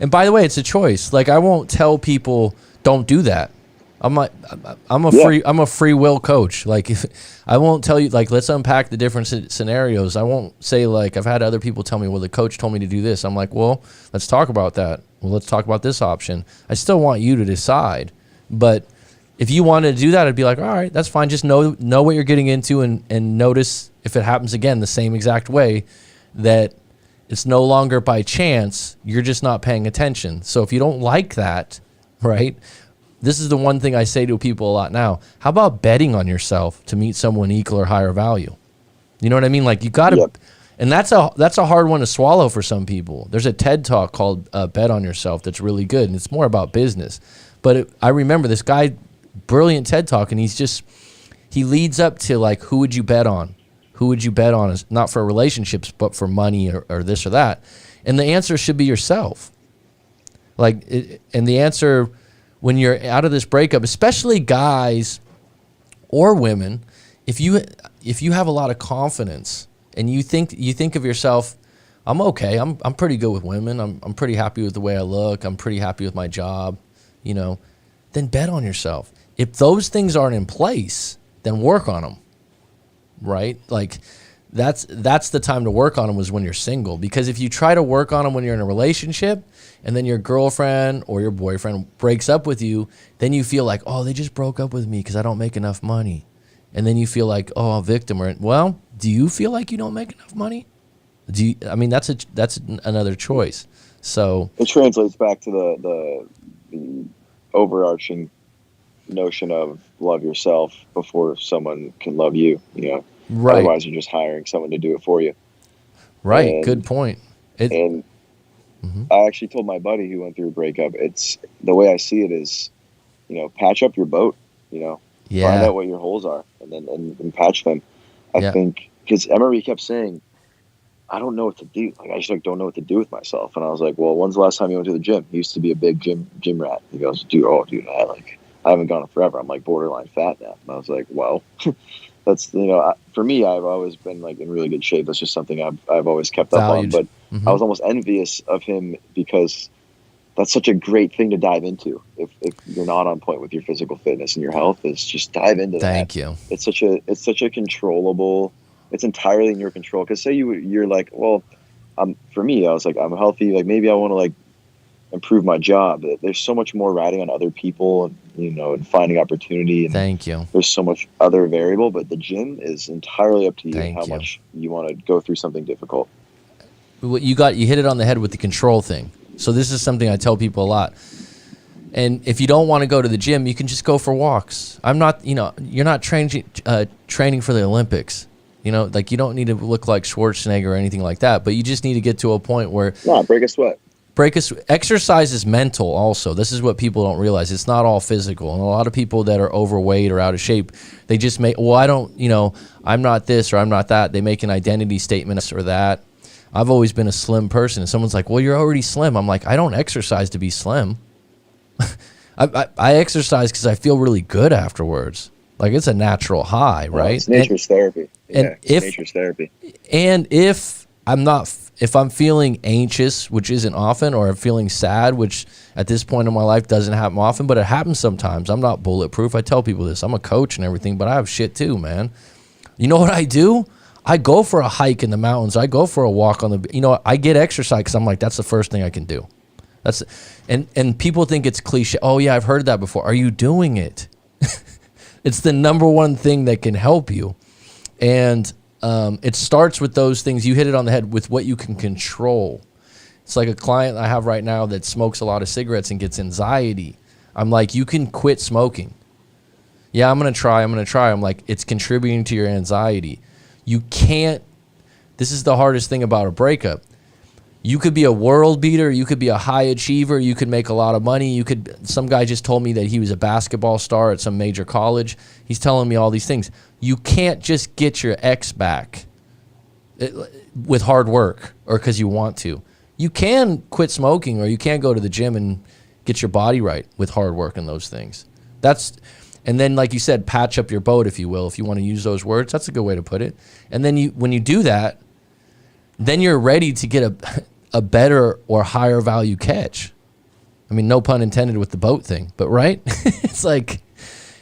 and by the way, it's a choice. Like, I won't tell people don't do that. I'm a free will coach. Like, if I won't tell you, like, let's unpack the different scenarios. I won't say, like, I've had other people tell me, well, the coach told me to do this. I'm like, well, let's talk about that. Well, let's talk about this option. I still want you to decide, but if you wanted to do that, I'd be like, all right, that's fine. Just know what you're getting into, and notice if it happens again the same exact way, that it's no longer by chance. You're just not paying attention. So if you don't like that, right, this is the one thing I say to people a lot now. How about betting on yourself to meet someone equal or higher value? You know what I mean? Like, you got to, and that's a hard one to swallow for some people. There's a TED Talk called Bet on Yourself that's really good, and it's more about business. But I remember this guy, brilliant TED Talk, and he leads up to, like, who would you bet on? Who would you bet on? Is not for relationships, but for money or this or that. And the answer should be yourself. And the answer when you're out of this breakup, especially guys or women, if you have a lot of confidence and you think of yourself, I'm okay. I'm pretty good with women. I'm pretty happy with the way I look. I'm pretty happy with my job. Then bet on yourself. If those things aren't in place, then work on them, right? Like, that's the time to work on them, was when you're single. Because if you try to work on them when you're in a relationship and then your girlfriend or your boyfriend breaks up with you, then you feel like, oh, they just broke up with me because I don't make enough money. And then you feel like, oh, a victim. Well, do you feel like you don't make enough money? That's another choice. So it translates back to the overarching notion of love yourself before someone can love you. Right. Otherwise, you're just hiring someone to do it for you. Right. Good point. I actually told my buddy who went through a breakup, it's the way I see it is, patch up your boat, find out what your holes are and patch them. I think, because I remember he kept saying, I don't know what to do. Like, I just don't know what to do with myself. And I was like, well, when's the last time you went to the gym? He used to be a big gym rat. He goes, dude, I haven't gone in forever. I'm like borderline fat now. And I was like, well, that's, for me, I've always been like in really good shape. That's just something I've always kept up on. But I was almost envious of him because that's such a great thing to dive into. If you're not on point with your physical fitness and your health, is just dive into that. Thank you. It's such a controllable, it's entirely in your control. Because say you're like, well, for me, I was like, I'm healthy. Like, maybe I want to like improve my job. There's so much more riding on other people and finding opportunity. And thank you. There's so much other variable, but the gym is entirely up to you how much you want to go through something difficult. You hit it on the head with the control thing. So this is something I tell people a lot. And if you don't want to go to the gym, you can just go for walks. I'm not, you're not training for the Olympics. Like, you don't need to look like Schwarzenegger or anything like that, but you just need to get to a point where break a sweat. Exercise is mental also. This is what people don't realize. It's not all physical. And a lot of people that are overweight or out of shape, they just make, well, I don't, I'm not this or I'm not that. They make an identity statement or that. I've always been a slim person. And someone's like, well, you're already slim. I'm like, I don't exercise to be slim. I exercise because I feel really good afterwards. Like it's a natural high, right? It's nature's therapy. Yeah, nature's therapy. And if I'm feeling anxious, which isn't often, or I'm feeling sad, which at this point in my life doesn't happen often, but it happens sometimes. I'm not bulletproof. I tell people this. I'm a coach and everything, but I have shit too, man. You know what I do? I go for a hike in the mountains. I go for a walk on the, I get exercise because I'm like, that's the first thing I can do. And people think it's cliche. Oh yeah, I've heard that before. Are you doing it? It's the number one thing that can help you. And it starts with those things. You hit it on the head with what you can control. It's like a client I have right now that smokes a lot of cigarettes and gets anxiety. I'm like, you can quit smoking. Yeah, I'm going to try. I'm like, it's contributing to your anxiety. You can't. This is the hardest thing about a breakup. You could be a world beater. You could be a high achiever. You could make a lot of money. Some guy just told me that he was a basketball star at some major college. He's telling me all these things. You can't just get your ex back with hard work or because you want to. You can quit smoking or you can go to the gym and get your body right with hard work and those things. And then, like you said, patch up your boat, if you will, if you want to use those words. That's a good way to put it. And then when you do that, then you're ready to get a better or higher value catch. I mean, no pun intended with the boat thing, but right? It's like,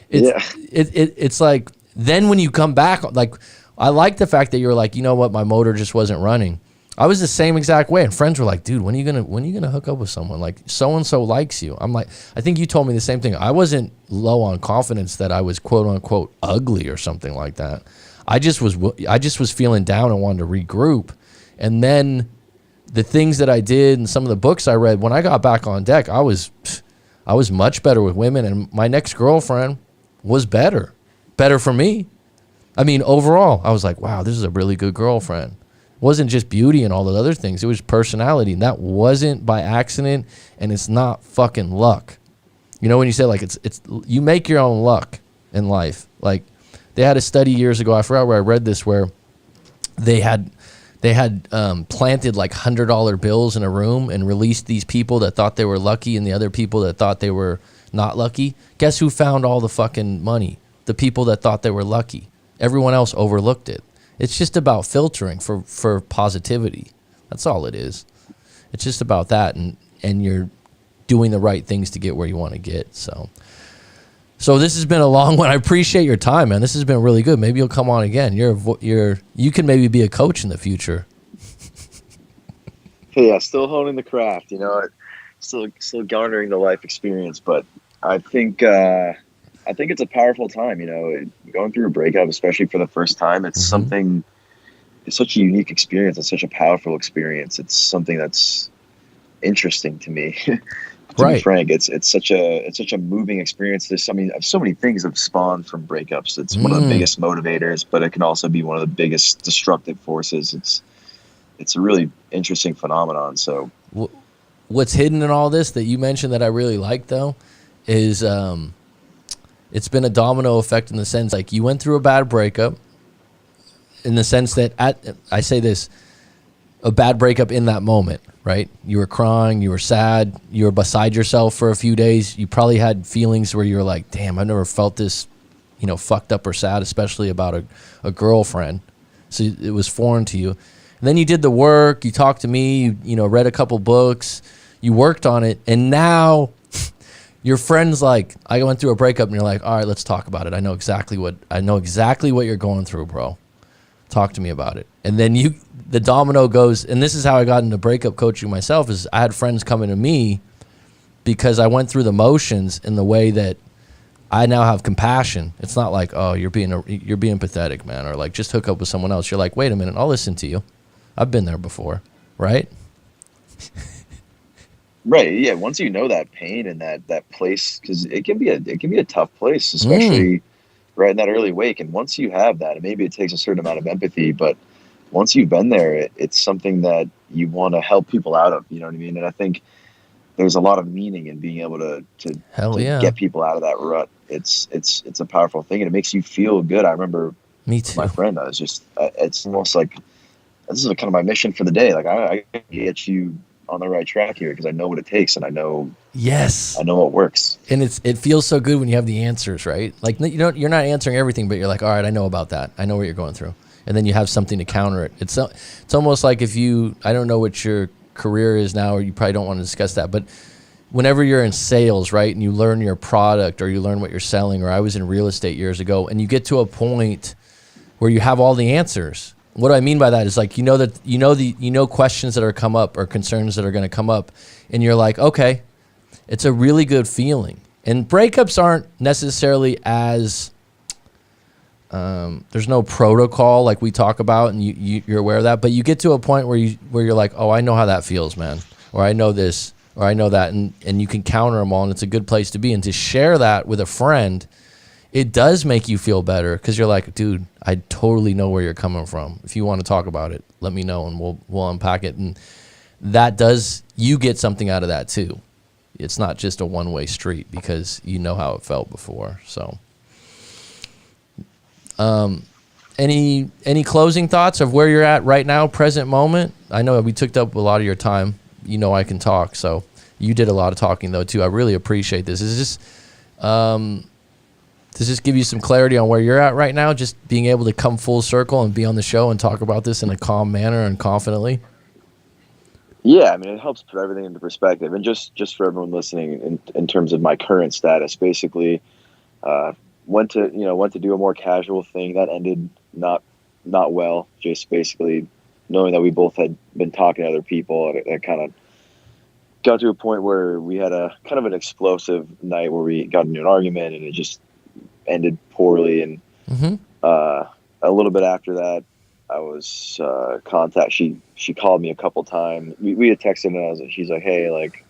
it's like, then when you come back, like, I like the fact that you're like, you know what, my motor just wasn't running. I was the same exact way. And friends were like, dude, when are you gonna hook up with someone? Like, so-and-so likes you. I'm like, I think you told me the same thing. I wasn't low on confidence that I was quote unquote ugly or something like that. I just was feeling down and wanted to regroup. And then the things that I did and some of the books I read, when I got back on deck, I was much better with women. And my next girlfriend was better for me. I mean, overall, I was like, wow, this is a really good girlfriend. It wasn't just beauty and all the other things. It was personality. And that wasn't by accident, and it's not fucking luck. You know when you say, like, it's you make your own luck in life. Like, they had a study years ago, I forgot where I read this, where they had planted like $100 bills in a room and released these people that thought they were lucky and the other people that thought they were not lucky. Guess who found all the fucking money? The people that thought they were lucky. Everyone else overlooked it. It's just about filtering for positivity. That's all it is. It's just about that, and you're doing the right things to get where you want to get. So this has been a long one. I appreciate your time, man. This has been really good. Maybe you'll come on again. You can maybe be a coach in the future. Yeah, still honing the craft. Still garnering the life experience, but I think it's a powerful time. Going through a breakup, especially for the first time, it's something. It's such a unique experience. It's such a powerful experience. It's something that's interesting to me. To be frank, it's such a moving experience. There's so many things have spawned from breakups. It's one of the biggest motivators, but it can also be one of the biggest destructive forces. It's a really interesting phenomenon. So, what's hidden in all this that you mentioned that I really like though, is it's been a domino effect in the sense, like, you went through a bad breakup. In the sense that I say this, a bad breakup in that moment, right? You were crying, you were sad, you were beside yourself for a few days. You probably had feelings where you were like, damn, I've never felt this, fucked up or sad, especially about a girlfriend. So it was foreign to you. And then you did the work, you talked to me, you read a couple books, you worked on it, and now your friend's like, I went through a breakup, and you're like, all right, let's talk about it. I know exactly what you're going through, bro. Talk to me about it. And then the domino goes, and this is how I got into breakup coaching myself, is I had friends coming to me because I went through the motions in the way that I now have compassion. It's not like, oh, you're being pathetic, man, or like, just hook up with someone else. You're like, wait a minute, I'll listen to you. I've been there before, right? Right. Yeah. Once you know that pain and that place, because it can be a tough place, especially right in that early wake. And once you have that, and maybe it takes a certain amount of empathy, but once you've been there, it's something that you want to help people out of. You know what I mean? And I think there's a lot of meaning in being able to Hell yeah. get people out of that rut. It's a powerful thing, and it makes you feel good. I remember Me too. my friend, I was just, it's almost like, this is kind of my mission for the day. Like I get you on the right track here because I know what it takes, and I know what works. And it feels so good when you have the answers, right? Like, you know, you're not answering everything, but you're like, all right, I know about that. I know what you're going through. And then you have something to counter it. It's almost like if you, I don't know what your career is now, or you probably don't want to discuss that, but whenever you're in sales, right, and you learn your product or you learn what you're selling, or I was in real estate years ago, and you get to a point where you have all the answers. What I mean by that is like, you know questions that are come up or concerns that are going to come up, and you're like, okay, it's a really good feeling. And breakups aren't necessarily as there's no protocol like we talk about, and you're aware of that. But you get to a point where you're like, oh, I know how that feels, man, or I know this, or I know that, and you can counter them all, and it's a good place to be. And to share that with a friend, it does make you feel better because you're like, dude, I totally know where you're coming from. If you want to talk about it, let me know, and we'll unpack it. And that does, you get something out of that too. It's not just a one-way street because you know how it felt before. So, any closing thoughts of where you're at right now, present moment? I know we took up a lot of your time. You know I can talk, so you did a lot of talking though too. I really appreciate this. Does this give you some clarity on where you're at right now? Just being able to come full circle and be on the show and talk about this in a calm manner and confidently. Yeah, I mean, it helps put everything into perspective. And just for everyone listening, in terms of my current status, basically, went to do a more casual thing that ended not well. Just basically knowing that we both had been talking to other people, and it kind of got to a point where we had a kind of an explosive night where we got into an argument, and it just ended poorly. And a little bit after that, I was she called me a couple times. We had texted, and she's like, hey, like,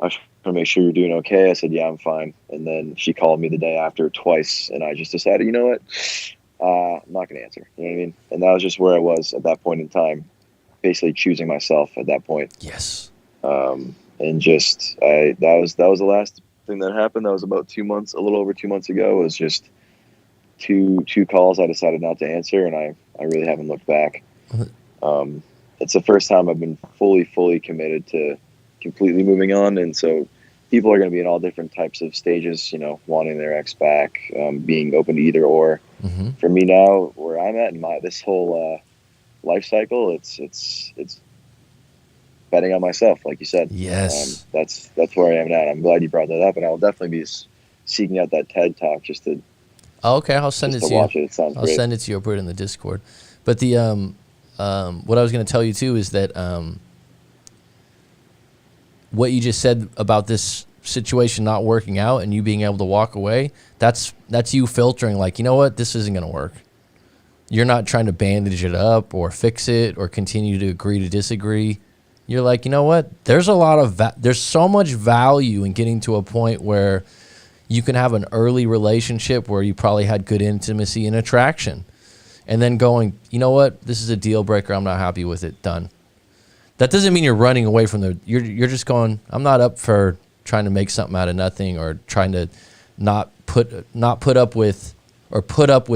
I just want to make sure you're doing okay. I said, yeah, I'm fine. And then she called me the day after twice, and I just decided, you know what, I'm not going to answer. You know what I mean? And that was just where I was at that point in time, basically choosing myself at that point. Yes. And just that was the last thing that happened. That was about a little over 2 months ago. It was just two calls I decided not to answer, and I really haven't looked back. It's the first time I've been fully committed to completely moving on. And so people are going to be in all different types of stages, you know, wanting their ex back, being open to either or. For me now, where I'm at in this whole life cycle, it's betting on myself, like you said. Yes. That's where I am now. And I'm glad you brought that up, and I'll definitely be seeking out that TED Talk just to. Oh, okay, I'll send it to you. Watch it. It sounds great. I'll send it to you. I'll put it in the Discord. But the what I was going to tell you too is that what you just said about this situation not working out and you being able to walk away, that's you filtering, like, you know what, this isn't going to work. You're not trying to bandage it up or fix it or continue to agree to disagree. You're like, you know what, there's so much value in getting to a point where you can have an early relationship where you probably had good intimacy and attraction, and then going, you know what, this is a deal breaker, I'm not happy with it, done. That doesn't mean you're running away from you're just going, I'm not up for trying to make something out of nothing, or trying to not put up with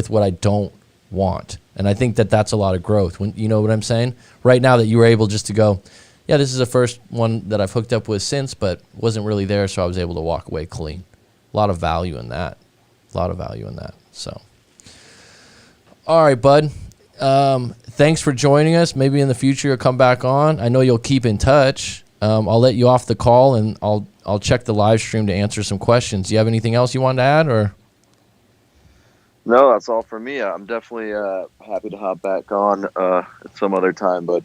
what I don't want. And I think that's a lot of growth. When, you know what I'm saying? Right now that you were able just to go, yeah, this is the first one that I've hooked up with since, but wasn't really there, so I was able to walk away clean. A lot of value in that. So, all right, bud. Thanks for joining us. Maybe in the future you'll come back on. I know you'll keep in touch. I'll let you off the call, and I'll check the live stream to answer some questions. Do you have anything else you wanted to add, or? No, that's all for me. I'm definitely happy to hop back on at some other time, but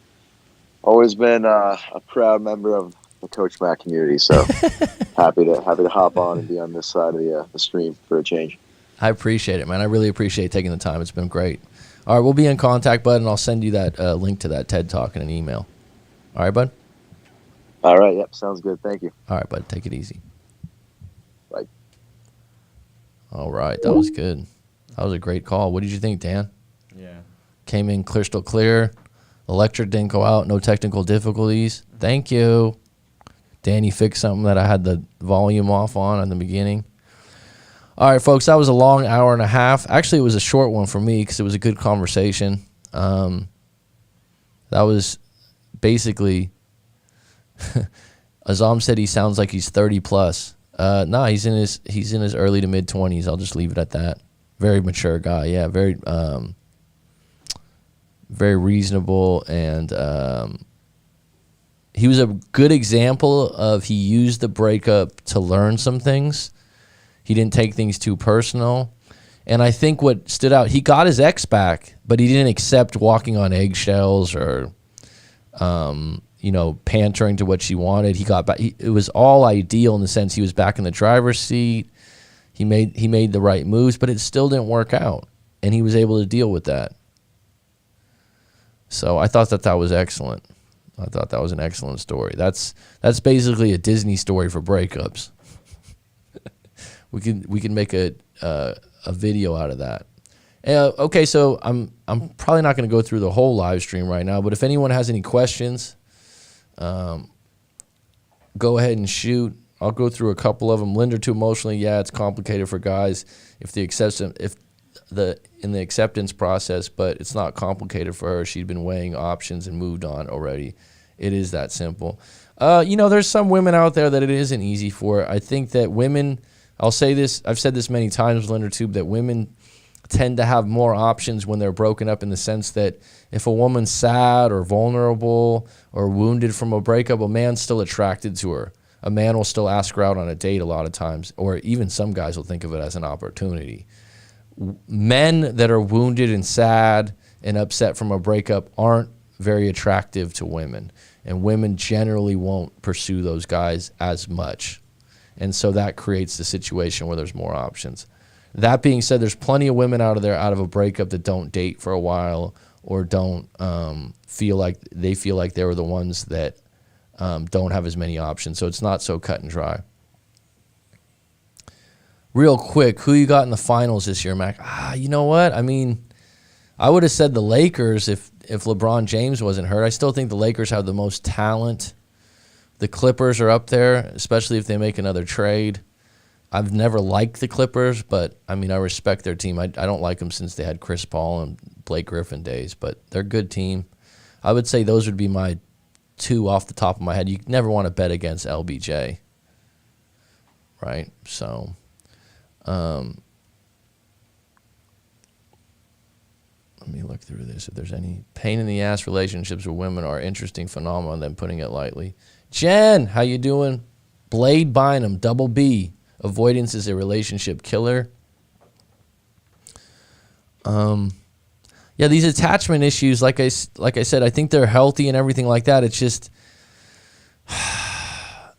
always been a proud member of the Coach Matt community, so happy to hop on and be on this side of the stream for a change. I appreciate it, man. I really appreciate taking the time. It's been great. All right, we'll be in contact, bud, and I'll send you that link to that TED Talk in an email. All right, bud? All right, yep, sounds good. Thank you. All right, bud, take it easy. Bye. All right, that was good. That was a great call. What did you think, Dan? Yeah. Came in crystal clear. Electric didn't go out. No technical difficulties. Thank you. Danny fixed something that I had the volume off on in the beginning. All right, folks, that was a long hour and a half. Actually, it was a short one for me because it was a good conversation. That was basically, Azam said he sounds like he's 30 plus. No, he's in his early to mid 20s. I'll just leave it at that. Very mature guy. Yeah, very reasonable, and he was a good example of he used the breakup to learn some things. He didn't take things too personal. And I think what stood out, he got his ex back, but he didn't accept walking on eggshells or, pandering to what she wanted. He got back. It was all ideal in the sense he was back in the driver's seat. He made the right moves, but it still didn't work out. And he was able to deal with that. So I thought that was excellent. I thought that was an excellent story. That's basically a Disney story for breakups. we can make a video out of that. Okay, so I'm probably not going to go through the whole live stream right now, but if anyone has any questions, go ahead and shoot. I'll go through a couple of them. Linda, too emotionally, yeah, it's complicated for guys in the acceptance process, but it's not complicated for her. She'd been weighing options and moved on already. It is that simple. There's some women out there that it isn't easy for. I think that women, I'll say this, I've said this many times, Linda, too, that women tend to have more options when they're broken up, in the sense that if a woman's sad or vulnerable or wounded from a breakup, a man's still attracted to her. A man will still ask her out on a date a lot of times, or even some guys will think of it as an opportunity. Men that are wounded and sad and upset from a breakup aren't very attractive to women, and women generally won't pursue those guys as much. And so that creates the situation where there's more options. That being said, there's plenty of women out of a breakup that don't date for a while, or don't feel like they were the ones that don't have as many options. So it's not so cut and dry. Real quick, who you got in the finals this year, Mac? You know what? I mean, I would have said the Lakers if LeBron James wasn't hurt. I still think the Lakers have the most talent. The Clippers are up there, especially if they make another trade. I've never liked the Clippers, but, I mean, I respect their team. I don't like them since they had Chris Paul and Blake Griffin days, but they're a good team. I would say those would be my two off the top of my head. You never want to bet against LBJ, right? So, let me look through this. If there's any pain in the ass relationships with women are interesting phenomenon, then putting it lightly. Jen, how you doing? Blade Bynum, double B. Avoidance is a relationship killer. Yeah, these attachment issues, like I said, I think they're healthy and everything like that. It's just, I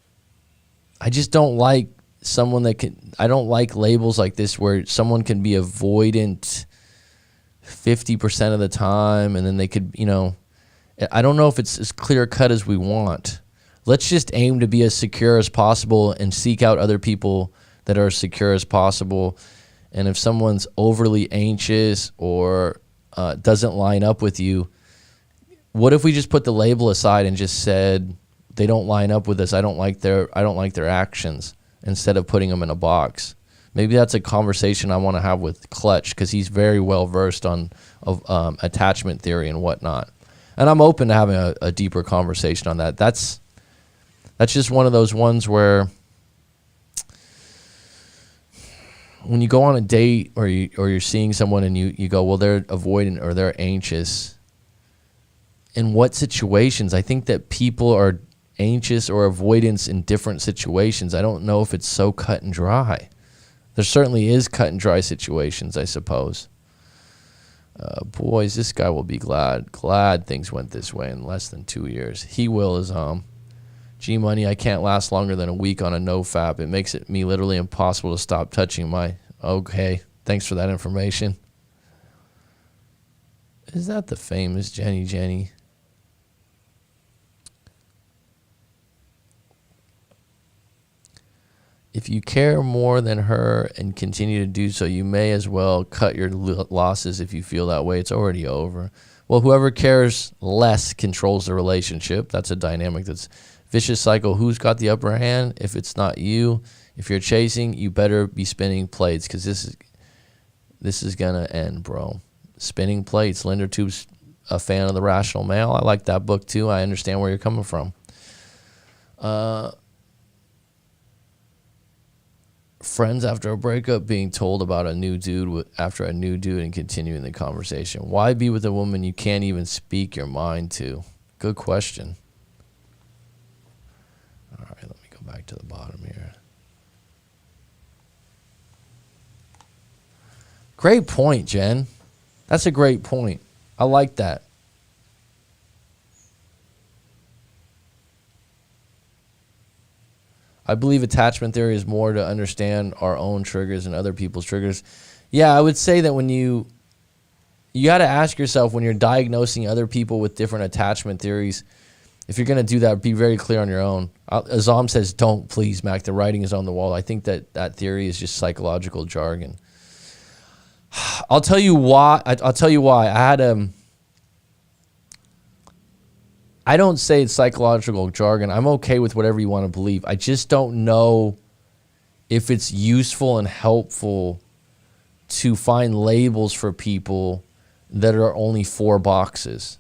just don't like someone that can. I don't like labels like this where someone can be avoidant 50% of the time, and then they could, I don't know if it's as clear cut as we want. Let's just aim to be as secure as possible and seek out other people that are as secure as possible. And if someone's overly anxious or doesn't line up with you, what if we just put the label aside and just said they don't line up with us? I don't like their actions, instead of putting them in a box. Maybe that's a conversation I want to have with Clutch, because he's very well versed on attachment theory and whatnot. And I'm open to having a deeper conversation on that. That's just one of those ones where when you go on a date or you're seeing someone and you go, well, they're avoidant or they're anxious. In what situations? I think that people are anxious or avoidance in different situations. I don't know if it's so cut and dry. There certainly is cut and dry situations, I suppose. Boys, this guy will be glad things went this way in less than 2 years. He will is G-Money, I can't last longer than a week on a no-fap. It makes it me literally impossible to stop touching my... Okay, thanks for that information. Is that the famous Jenny? if you care more than her and continue to do so, you may as well cut your losses if you feel that way. It's already over. Well, whoever cares less controls the relationship. That's a dynamic that's vicious cycle. Who's got the upper hand? If it's not you, if you're chasing, you better be spinning plates, because this is going to end, bro. Spinning plates. Linder Tube's a fan of The Rational Male. I like that book too. I understand where you're coming from. Friends after a breakup being told about a new dude after a new dude and continuing the conversation. Why be with a woman you can't even speak your mind to? Good question. All right, let me go back to the bottom here. Great point, Jen. That's a great point. I like that. I believe attachment theory is more to understand our own triggers and other people's triggers. Yeah, I would say that when you got to ask yourself, when you're diagnosing other people with different attachment theories, if you're going to do that, be very clear on your own. Azam says, don't, please, Mac. The writing is on the wall. I think that theory is just psychological jargon. I'll tell you why. I'll tell you why. I don't say it's psychological jargon. I'm okay with whatever you want to believe. I just don't know if it's useful and helpful to find labels for people that are only 4 boxes.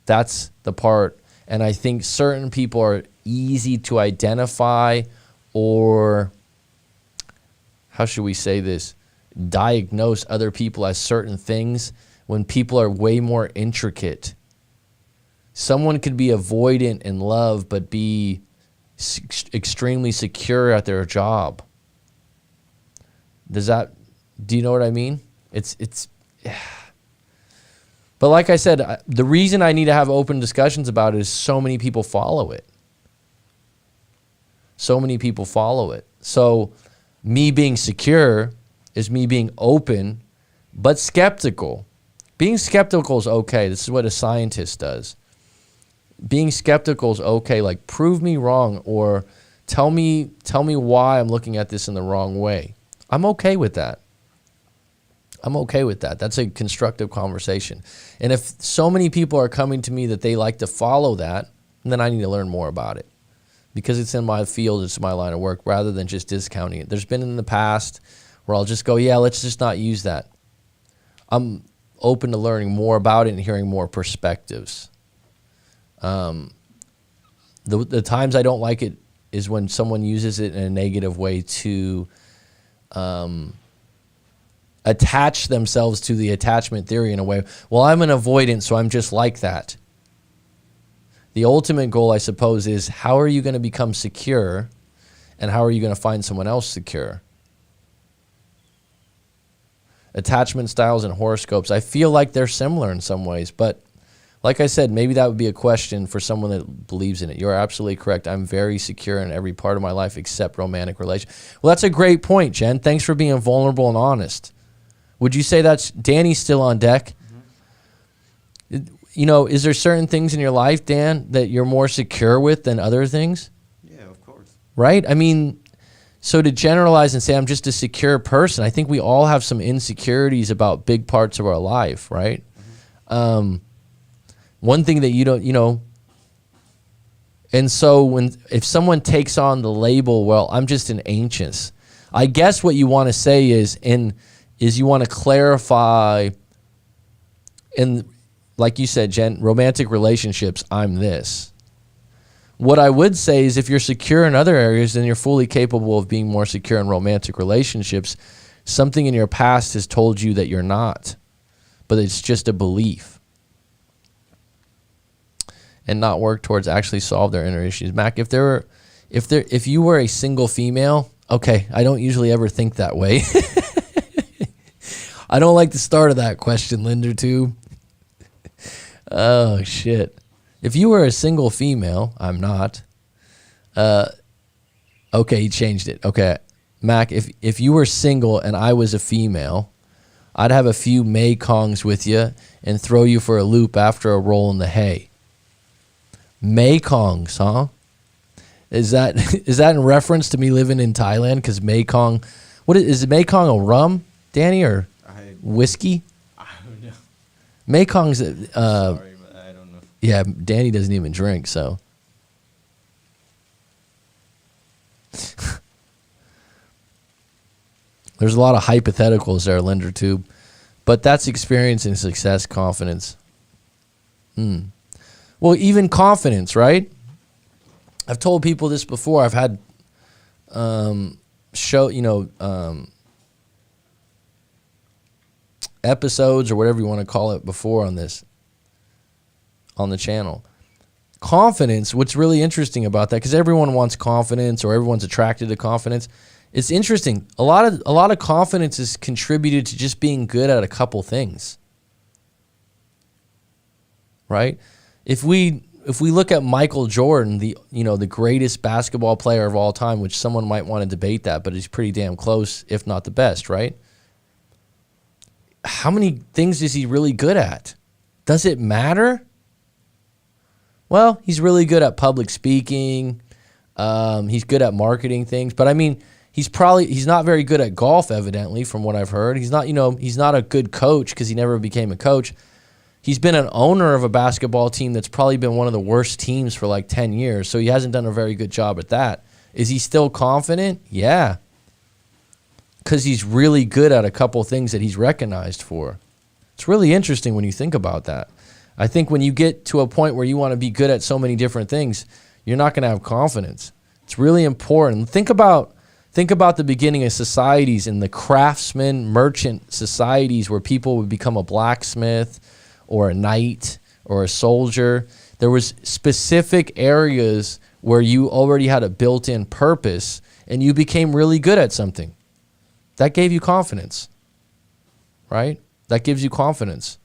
That's the part. And I think certain people are easy to identify, or how should we say this? Diagnose other people as certain things when people are way more intricate. Someone could be avoidant in love but be extremely secure at their job. Do you know what I mean? It's But like I said, the reason I need to have open discussions about it is so many people follow it. So many people follow it. So me being secure is me being open but skeptical. Being skeptical is okay. This is what a scientist does. Being skeptical is okay. Like, prove me wrong, or tell me why I'm looking at this in the wrong way. I'm okay with that. I'm okay with that. That's a constructive conversation. And if so many people are coming to me that they like to follow that, then I need to learn more about it, because it's in my field, it's my line of work, rather than just discounting it. There's been in the past where I'll just go, yeah, let's just not use that. I'm open to learning more about it and hearing more perspectives. The times I don't like it is when someone uses it in a negative way to attach themselves to the attachment theory in a way. Well, I'm an avoidant, so I'm just like that. The ultimate goal, I suppose, is how are you going to become secure, and how are you going to find someone else secure? Attachment styles and horoscopes, I feel like they're similar in some ways, but like I said, maybe that would be a question for someone that believes in it. You're absolutely correct. I'm very secure in every part of my life except romantic relations. Well, that's a great point, Jen. Thanks for being vulnerable and honest. Would you say that's Danny's still on deck? Mm-hmm. You know, is there certain things in your life, Dan, that you're more secure with than other things? Yeah, of course. Right? I mean, so to generalize and say I'm just a secure person, I think we all have some insecurities about big parts of our life, right? Mm-hmm. One thing that you don't, and so if someone takes on the label, well, I'm just an anxious, I guess what you want to say is you want to clarify, and like you said, Jen, romantic relationships, I'm this. What I would say is if you're secure in other areas, then you're fully capable of being more secure in romantic relationships. Something in your past has told you that you're not, but it's just a belief. And not work towards actually solve their inner issues. Mac, if you were a single female, okay, I don't usually ever think that way. I don't like the start of that question, Linder, too. Oh, shit. If you were a single female, I'm not. Okay, he changed it. Okay, Mac, if you were single and I was a female, I'd have a few Maykongs with you and throw you for a loop after a roll in the hay. Maykongs, huh? Is that in reference to me living in Thailand? Because Mekong, is it Mekong a rum, Danny, or whiskey? I don't know. Mekong's. Sorry, but I don't know. Yeah, Danny doesn't even drink, so. There's a lot of hypotheticals there, LenderTube, but that's experiencing success, confidence. Well, even confidence, right? I've told people this before. I've had episodes or whatever you want to call it before on this, on the channel. Confidence, what's really interesting about that, because everyone wants confidence or everyone's attracted to confidence. It's interesting. A lot of confidence is contributed to just being good at a couple things. Right? If we look at Michael Jordan, the greatest basketball player of all time, which someone might want to debate that, but he's pretty damn close, if not the best, right? How many things is he really good at? Does it matter? Well, he's really good at public speaking. He's good at marketing things, but I mean, he's not very good at golf, evidently, from what I've heard. He's not a good coach because he never became a coach. He's been an owner of a basketball team that's probably been one of the worst teams for like 10 years, so he hasn't done a very good job at that. Is he still confident? Yeah. Because he's really good at a couple things that he's recognized for. It's really interesting when you think about that. I think when you get to a point where you want to be good at so many different things, you're not going to have confidence. It's really important. Think about the beginning of societies and the craftsman, merchant societies where people would become a blacksmith or a knight or a soldier. There was specific areas where you already had a built-in purpose and you became really good at something. That gave you confidence, right? That gives you confidence.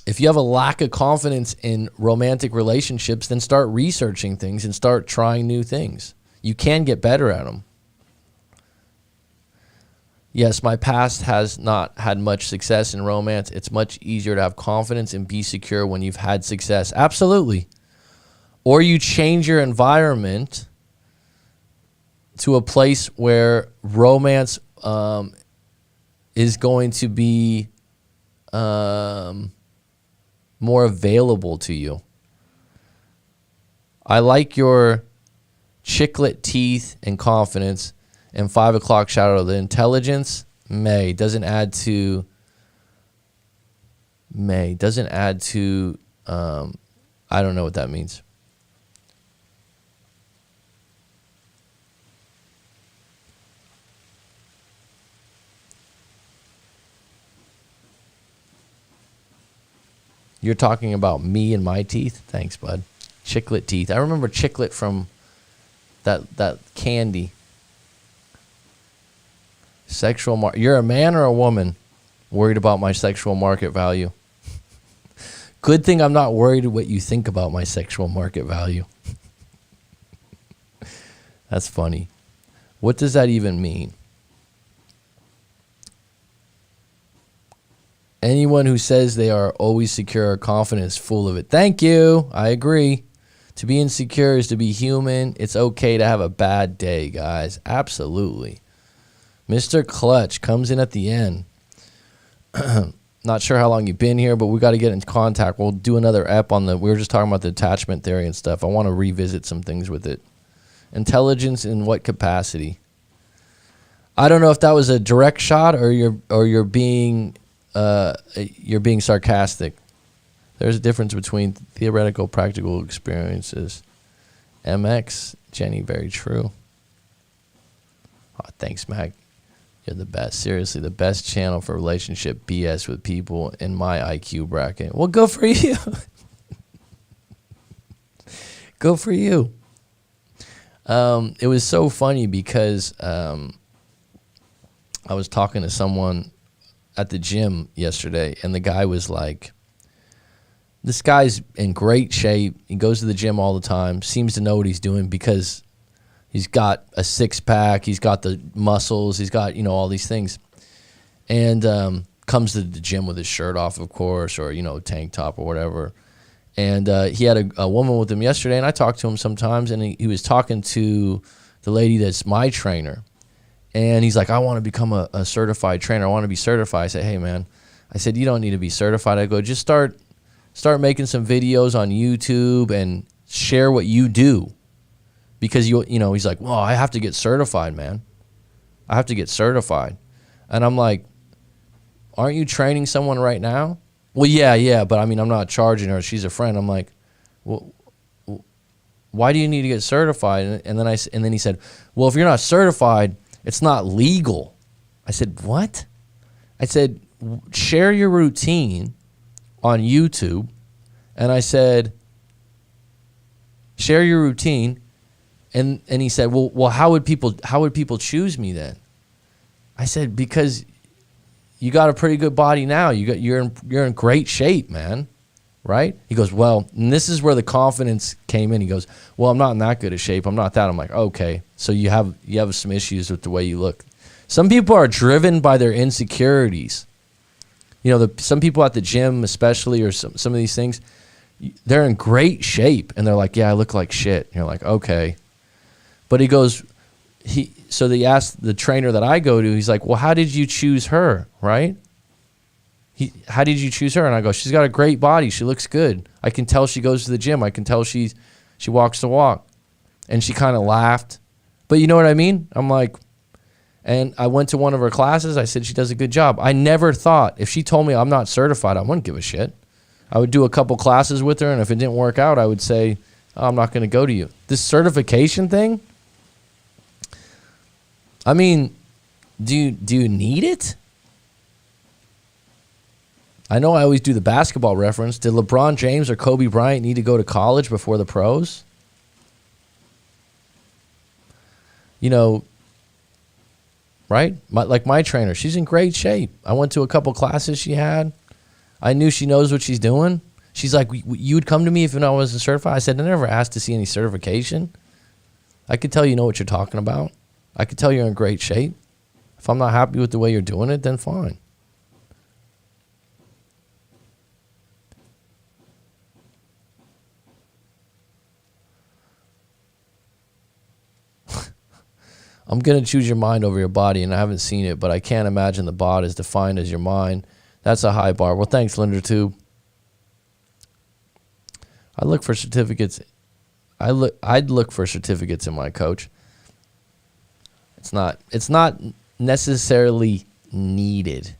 If you have a lack of confidence in romantic relationships, then start researching things and start trying new things. You can get better at them. Yes, my past has not had much success in romance. It's much easier to have confidence and be secure when you've had success. Absolutely. Or you change your environment to a place where romance is going to be more available to you. I like your chiclet teeth and confidence. And 5 o'clock shout out, the intelligence, doesn't add to, I don't know what that means. You're talking about me and my teeth? Thanks, bud. Chiclet teeth. I remember chiclet from that candy. You're a man or a woman worried about my sexual market value? Good thing I'm not worried what you think about my sexual market value. That's funny. What does that even mean? Anyone who says they are always secure or confident is full of it. Thank you. I agree. To be insecure is to be human. It's okay to have a bad day, guys. Absolutely. Mr. Clutch comes in at the end. Not sure how long you've been here, but we got to get in contact. We'll do another ep on we were just talking about the attachment theory and stuff. I want to revisit some things with it. Intelligence in what capacity? I don't know if that was a direct shot or you're being sarcastic. There's a difference between theoretical practical experiences. MX, Jenny, very true. Oh, thanks, Mac. You're the best. Seriously, the best channel for relationship BS with people in my IQ bracket. Well, go for you. Go for you. It was so funny because I was talking to someone at the gym yesterday, and the guy was like, this guy's in great shape. He goes to the gym all the time, seems to know what he's doing because he's got a six-pack, he's got the muscles, he's got, all these things. And comes to the gym with his shirt off, of course, or, tank top or whatever. And he had a woman with him yesterday, and I talked to him sometimes, and he was talking to the lady that's my trainer. And he's like, I want to become a certified trainer. I want to be certified. I said, hey, man. I said, you don't need to be certified. I go, just start making some videos on YouTube and share what you do. Because, he's like, well, I have to get certified, man. I have to get certified. And I'm like, aren't you training someone right now? Well, yeah, but I mean, I'm not charging her. She's a friend. I'm like, well, why do you need to get certified? And then he said, well, if you're not certified, it's not legal. I said, what? I said, share your routine on YouTube. And I said, share your routine. And he said, well, how would people choose me then? I said, because you got a pretty good body now. You're in great shape, man. Right? He goes, well, and this is where the confidence came in. He goes, well, I'm not in that good a shape. I'm not that. I'm like, okay. So you have some issues with the way you look. Some people are driven by their insecurities. Some people at the gym, especially, or some of these things, they're in great shape, and they're like, yeah, I look like shit. And you're like, okay. But he goes, so they asked the trainer that I go to, he's like, well, how did you choose her, right? How did you choose her? And I go, she's got a great body. She looks good. I can tell she goes to the gym. I can tell she walks the walk. And she kind of laughed. But you know what I mean? I'm like, and I went to one of her classes. I said, she does a good job. I never thought, if she told me I'm not certified, I wouldn't give a shit. I would do a couple classes with her, and if it didn't work out, I would say, oh, I'm not going to go to you. This certification thing, I mean, do you need it? I know I always do the basketball reference. Did LeBron James or Kobe Bryant need to go to college before the pros? Right? My trainer, she's in great shape. I went to a couple classes she had. I knew she knows what she's doing. She's like, you would come to me if I wasn't certified? I said, I never asked to see any certification. I could tell you know what you're talking about. I could tell you're in great shape. If I'm not happy with the way you're doing it, then fine. I'm going to choose your mind over your body, and I haven't seen it, but I can't imagine the body is defined as your mind. That's a high bar. Well, thanks, Lindertube. I look for certificates. I'd look for certificates in my coach. It's not necessarily needed.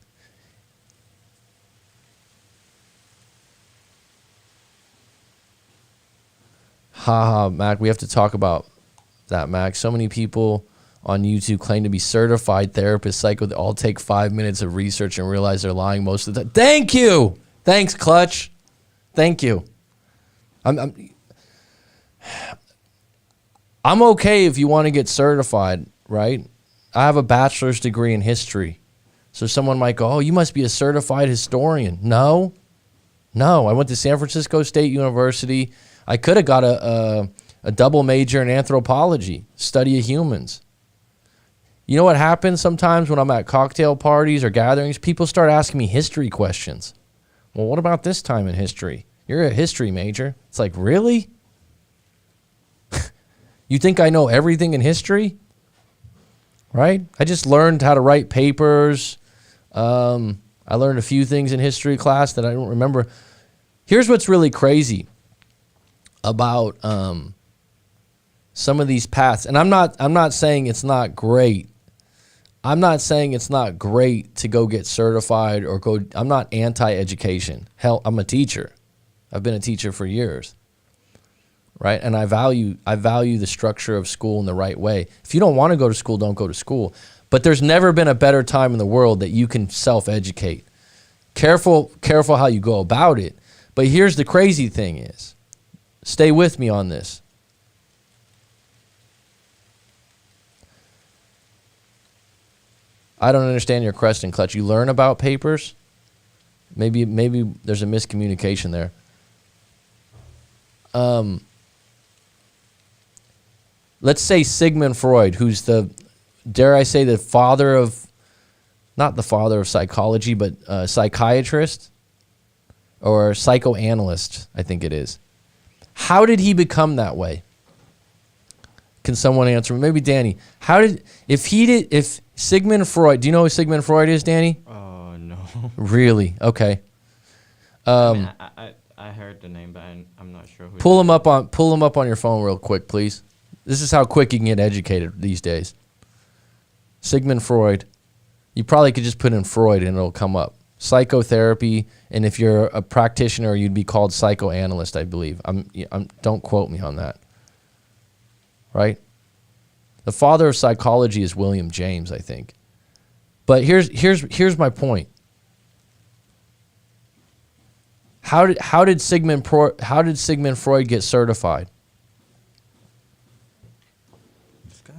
Haha, Mac, we have to talk about that, Mac. So many people on YouTube claim to be certified therapists, psycho. They all take 5 minutes of research and realize they're lying most of the time. Thank you. Thanks, Clutch. Thank you. I'm okay if you want to get certified, right? I have a bachelor's degree in history. So someone might go, oh, you must be a certified historian. No, I went to San Francisco State University. I could have got a double major in anthropology, study of humans. You know what happens sometimes when I'm at cocktail parties or gatherings? People start asking me history questions. Well, what about this time in history? You're a history major. It's like, really? You think I know everything in history? Right? I just learned how to write papers. I learned a few things in history class that I don't remember. Here's what's really crazy about some of these paths. And I'm not saying it's not great. I'm not saying it's not great to go get certified or go. I'm not anti-education. Hell, I'm a teacher. I've been a teacher for years. Right? And I value the structure of school in the right way. If you don't want to go to school, don't go to school. But there's never been a better time in the world that you can self-educate. Careful how you go about it. But here's the crazy thing is, stay with me on this. I don't understand your question, Clutch. You learn about papers? Maybe there's a miscommunication there. Let's say Sigmund Freud, who's dare I say, not the father of psychology, but a psychiatrist. or psychoanalyst, I think it is. How did he become that way? Can someone answer? Maybe Danny. If Sigmund Freud, do you know who Sigmund Freud is, Danny? Oh, no. Really? Okay. I mean, I heard the name, but I'm not sure who. Pull him up on your phone real quick, please. This is how quick you can get educated these days. Sigmund Freud. You probably could just put in Freud and it'll come up. Psychotherapy, and if you're a practitioner, you'd be called psychoanalyst, I believe. Don't quote me on that. Right? The father of psychology is William James, I think. But here's my point. How did Sigmund Freud get certified? This guy?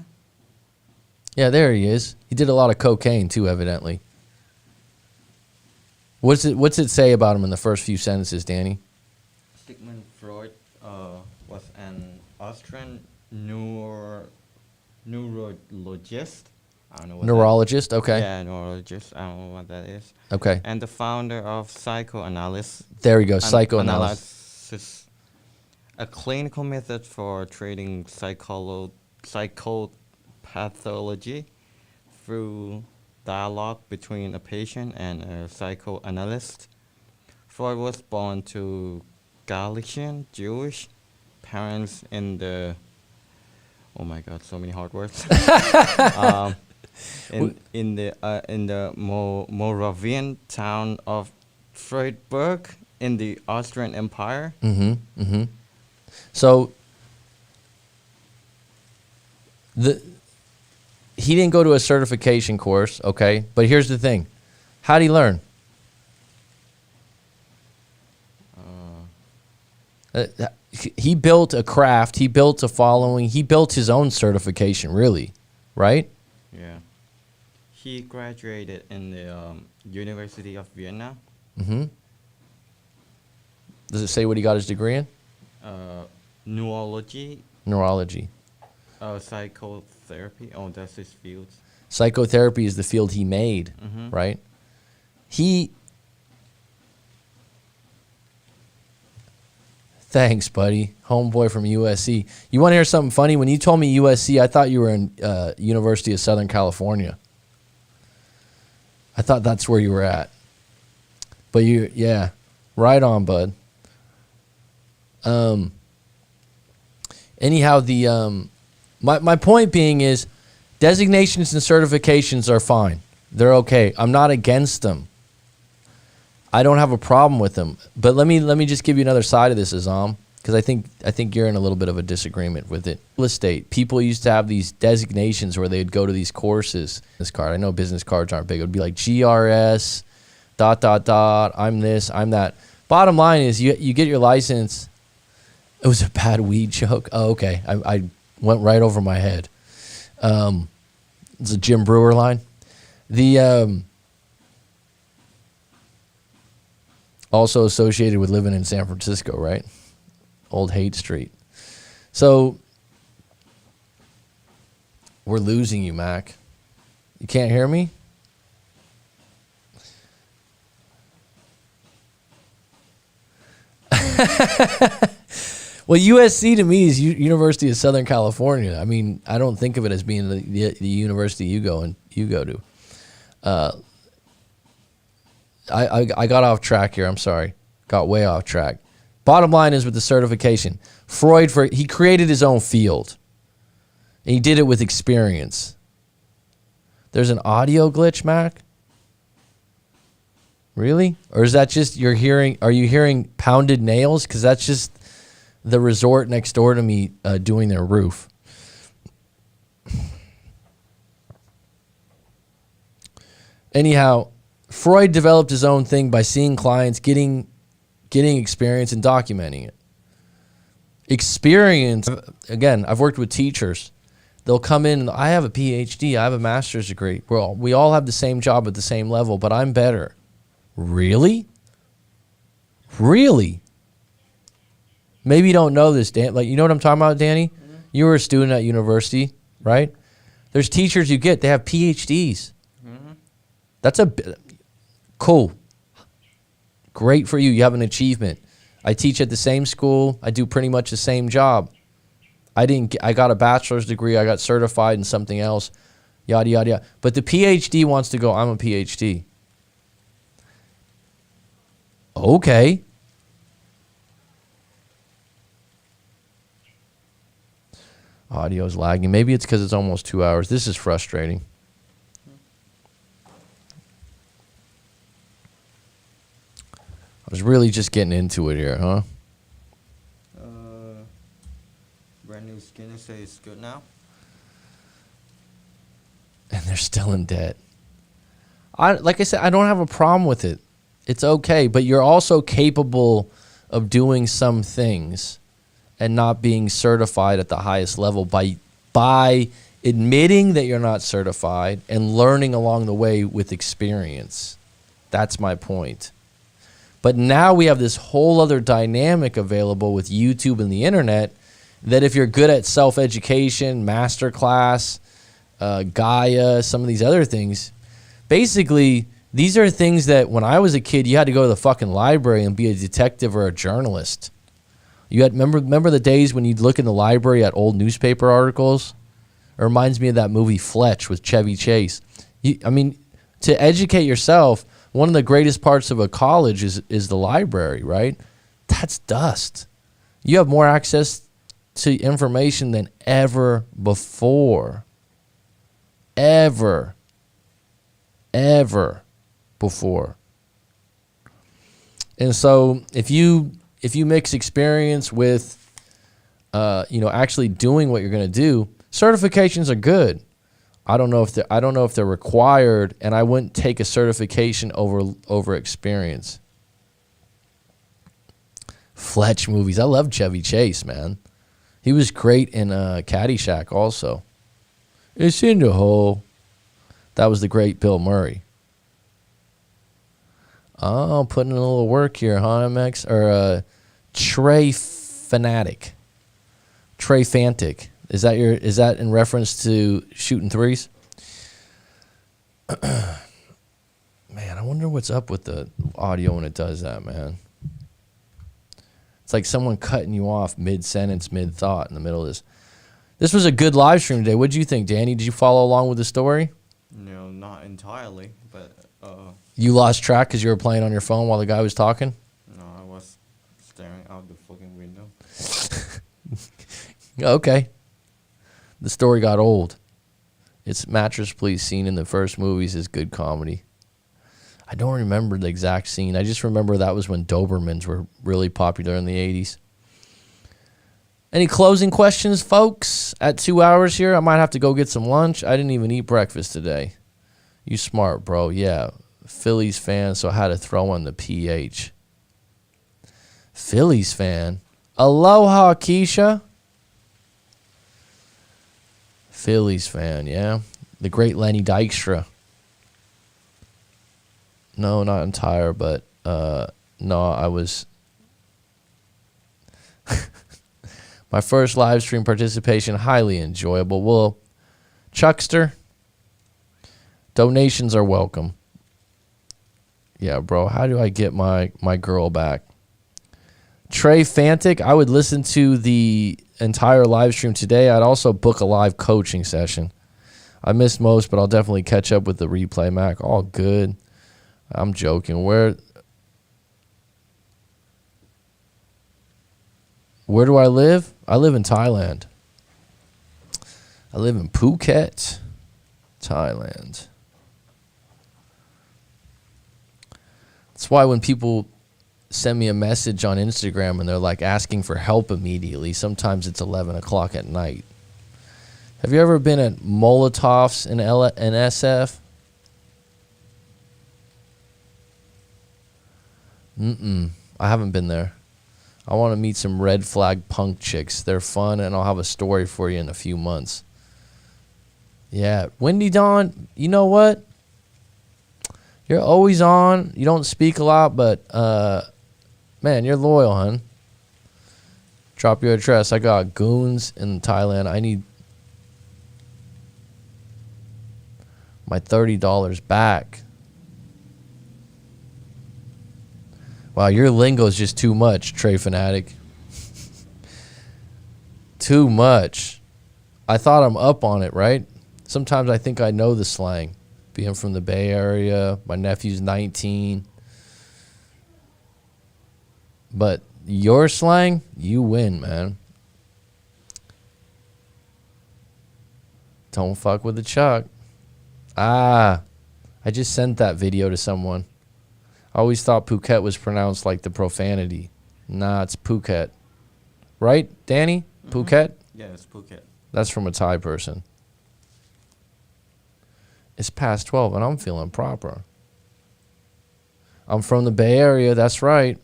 Yeah, there he is. He did a lot of cocaine too, evidently. What's it say about him in the first few sentences, Danny? Sigmund Freud was an Austrian neurologist. I don't know what Neurologist, okay. Yeah, neurologist. I don't know what that is. Okay. And the founder of psychoanalysis. There we go, psychoanalysis. A clinical method for treating psychopathology through dialogue between a patient and a psychoanalyst. Freud was born to Galician Jewish parents in the, oh my God, so many hard words. In the Moravian town of Freiburg in the Austrian Empire. Mm-hmm. Mm-hmm. So he didn't go to a certification course, okay? But here's the thing. How'd he learn? He built a craft. He built a following. He built his own certification, really, right? Yeah. He graduated in the University of Vienna. Mm-hmm. Does it say what he got his degree in? Neurology. Neurology. Psychotherapy. Oh, that's his field. Psychotherapy is the field he made, right? Thanks, buddy. Homeboy from USC. You want to hear something funny? When you told me USC, I thought you were in University of Southern California. I thought that's where you were at. But yeah, right on, bud. Anyhow, my point being is designations and certifications are fine. They're okay. I'm not against them. I don't have a problem with them. But let me just give you another side of this, Azam, because I think you're in a little bit of a disagreement with it. Real estate, people used to have these designations where they'd go to these courses. This card, I know business cards aren't big. It would be like GRS, ... I'm this, I'm that. Bottom line is you get your license. It was a bad weed joke. Oh, okay. I went right over my head. It's a Jim Brewer line. Also associated with living in San Francisco, right? Old Haight Street. So we're losing you, Mac. You can't hear me? Well, USC to me is University of Southern California. I mean, I don't think of it as being the university you go to. I got off track here. I'm sorry. Got way off track. Bottom line is with the certification, Freud, he created his own field. And he did it with experience. There's an audio glitch, Mac? Really? Or is that just are you hearing pounded nails? Because that's just the resort next door to me doing their roof. Anyhow, Freud developed his own thing by seeing clients, getting experience and documenting it. Experience, again, I've worked with teachers. They'll come in, I have a PhD, I have a master's degree. We all have the same job at the same level, but I'm better. Really? Really? Maybe you don't know this, Dan. Like, you know what I'm talking about, Danny? Mm-hmm. You were a student at university, right? There's teachers you get, they have PhDs. Mm-hmm. That's cool. Great for you. You have an achievement. I teach at the same school. I do pretty much the same job. I got a bachelor's degree. I got certified in something else. Yada, yada, yada. But the PhD wants to go, I'm a PhD. Okay. Audio's lagging. Maybe it's because it's almost 2 hours. This is frustrating. I was really just getting into it here, huh? Brand new Skinner say it's good now. And they're still in debt. Like I said, I don't have a problem with it. It's okay, but you're also capable of doing some things and not being certified at the highest level by admitting that you're not certified and learning along the way with experience. That's my point. But now we have this whole other dynamic available with YouTube and the internet that if you're good at self-education, masterclass, Gaia, some of these other things, basically these are things that when I was a kid, you had to go to the fucking library and be a detective or a journalist. You had remember the days when you'd look in the library at old newspaper articles? It reminds me of that movie Fletch with Chevy Chase. To educate yourself, one of the greatest parts of a college is the library, right? That's dust. You have more access to information than ever before. Ever before. And so if you mix experience with actually doing what you're going to do, certifications are good. I don't know if they're required, and I wouldn't take a certification over experience. Fletch movies. I love Chevy Chase, man. He was great in Caddyshack also. It's in the hole. That was the great Bill Murray. Oh, putting in a little work here, huh, MX? Or Trey Fanatic. Trey Fantic. Is that in reference to shooting threes? Man, I wonder what's up with the audio when it does that, man. It's like someone cutting you off mid-sentence, mid-thought in the middle of this. This was a good live stream today. What did you think, Danny? Did you follow along with the story? No, not entirely, but You lost track because you were playing on your phone while the guy was talking? no, I was staring out the fucking window. Okay. The story got old. It's Mattress Please scene in the first movies is good comedy. I don't remember the exact scene. I just remember that was when Dobermans were really popular in the 80s. Any closing questions, folks? At 2 hours here, I might have to go get some lunch. I didn't even eat breakfast today. You smart, bro. Yeah. Phillies fan, so I had to throw in the PH. Phillies fan. Aloha, Keisha. Phillies fan, yeah. The great Lenny Dykstra. No, not entire, but no, I was... My first live stream participation, highly enjoyable. Well, Chuckster, donations are welcome. Yeah, bro, how do I get my girl back? Trey Fantic, I would listen to the entire live stream today. I'd also book a live coaching session. I missed most, but I'll definitely catch up with the replay, Mac. All good. I'm joking. Where do I live? I live in Thailand. I live in Phuket, Thailand. That's why when people send me a message on Instagram and they're like asking for help immediately, sometimes it's 11 o'clock at night. Have you ever been at Molotov's in SF? I haven't been there. I want to meet some red flag punk chicks. They're fun, and I'll have a story for you in a few months. Yeah. Windy Dawn, you know what? You're always on. You don't speak a lot, but, man, you're loyal, hun. Drop your address. I got goons in Thailand. I need my $30 back. Wow, your lingo is just too much, Trey Fanatic. Too much. I thought I'm up on it, right? Sometimes I think I know the slang. Being from the Bay Area, my nephew's 19. But your slang, you win, man. Don't fuck with the Chuck. I just sent that video to someone. I always thought Phuket was pronounced like the profanity. Nah, it's Phuket. Right, Danny? Phuket? Yeah, it's Phuket. That's from a Thai person. It's past 12 and I'm feeling proper. I'm from the Bay Area, that's right.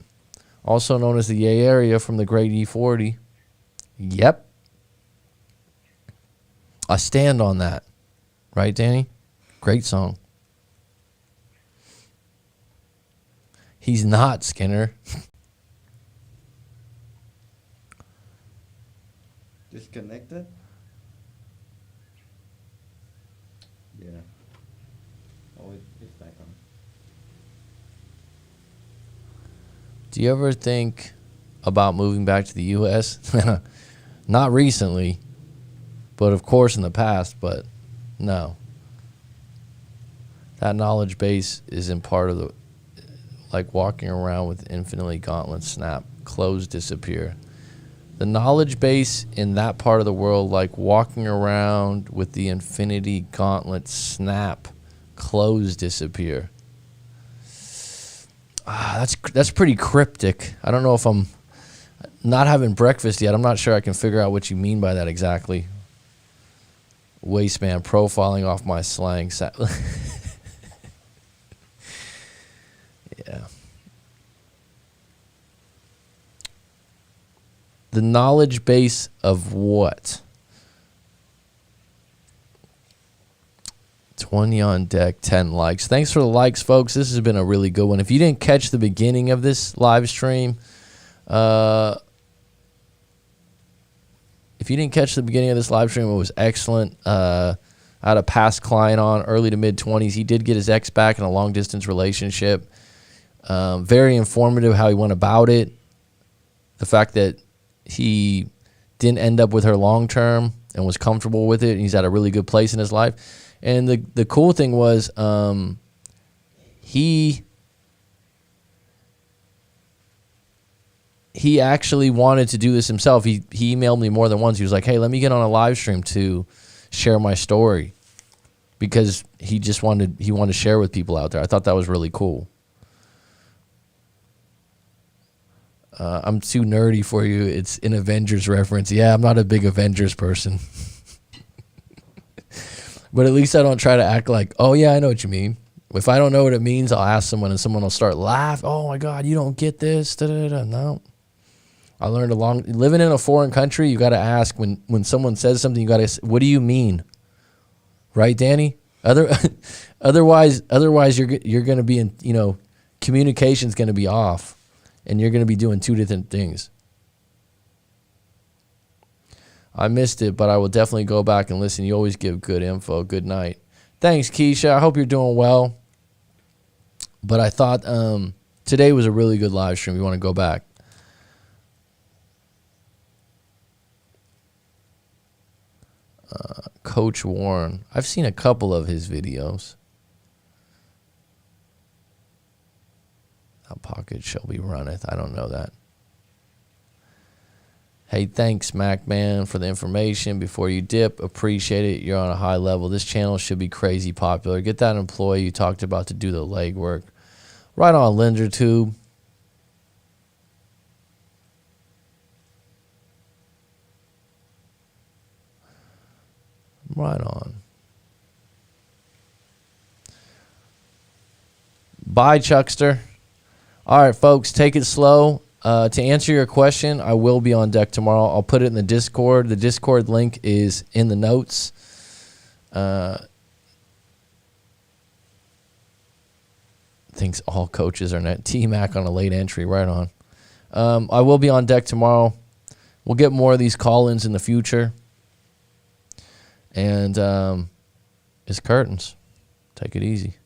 Also known as the Yay Area from the Great E40. Yep. I stand on that. Right, Danny? Great song. He's not, Skinner. Disconnected? Yeah. Oh, it's back on. Do you ever think about moving back to the U.S.? Not recently, but of course in the past, but no. That knowledge base isn't part of the, like walking around with infinitely gauntlets snap, clothes disappear. The knowledge base in that part of the world, like walking around with the infinity gauntlet snap, clothes disappear. That's pretty cryptic. I don't know if I'm not having breakfast yet. I'm not sure I can figure out what you mean by that exactly. Waistman profiling off my slang. Yeah. The knowledge base of what? 20 on deck, 10 likes. Thanks for the likes, folks. This has been a really good one. If you didn't catch the beginning of this live stream, it was excellent. I had a past client on, early to mid-20s. He did get his ex back in a long-distance relationship. Very informative how he went about it. The fact that he didn't end up with her long-term and was comfortable with it, and he's at a really good place in his life. And the cool thing was he actually wanted to do this himself. He emailed me more than once. He was like, hey, let me get on a live stream to share my story, because he wanted to share with people out there. I thought that was really cool. I'm too nerdy for you. It's an Avengers reference. Yeah, I'm not a big Avengers person. But at least I don't try to act like, oh, yeah, I know what you mean. If I don't know what it means, I'll ask someone and someone will start laughing. Oh, my God, you don't get this. Da-da-da. No. I learned living in a foreign country, you got to ask when someone says something, you got to say, what do you mean? Right, Danny? Otherwise you're going to be in, communication's going to be off, and you're going to be doing two different things. I missed it, but I will definitely go back and listen. You always give good info. Good night. Thanks, Keisha. I hope you're doing well. But I thought today was a really good live stream. You want to go back. Coach Warren. I've seen a couple of his videos. How pocket shall be runneth. I don't know that. Hey, thanks, Mac Man, for the information. Before you dip, appreciate it. You're on a high level. This channel should be crazy popular. Get that employee you talked about to do the legwork. Right on, LingerTube. Right on. Bye, Chuckster. All right, folks, take it slow. To answer your question, I will be on deck tomorrow. I'll put it in the Discord. The Discord link is in the notes. Thinks all coaches are net. T-Mac on a late entry. Right on. I will be on deck tomorrow. We'll get more of these call-ins in the future. And it's curtains. Take it easy.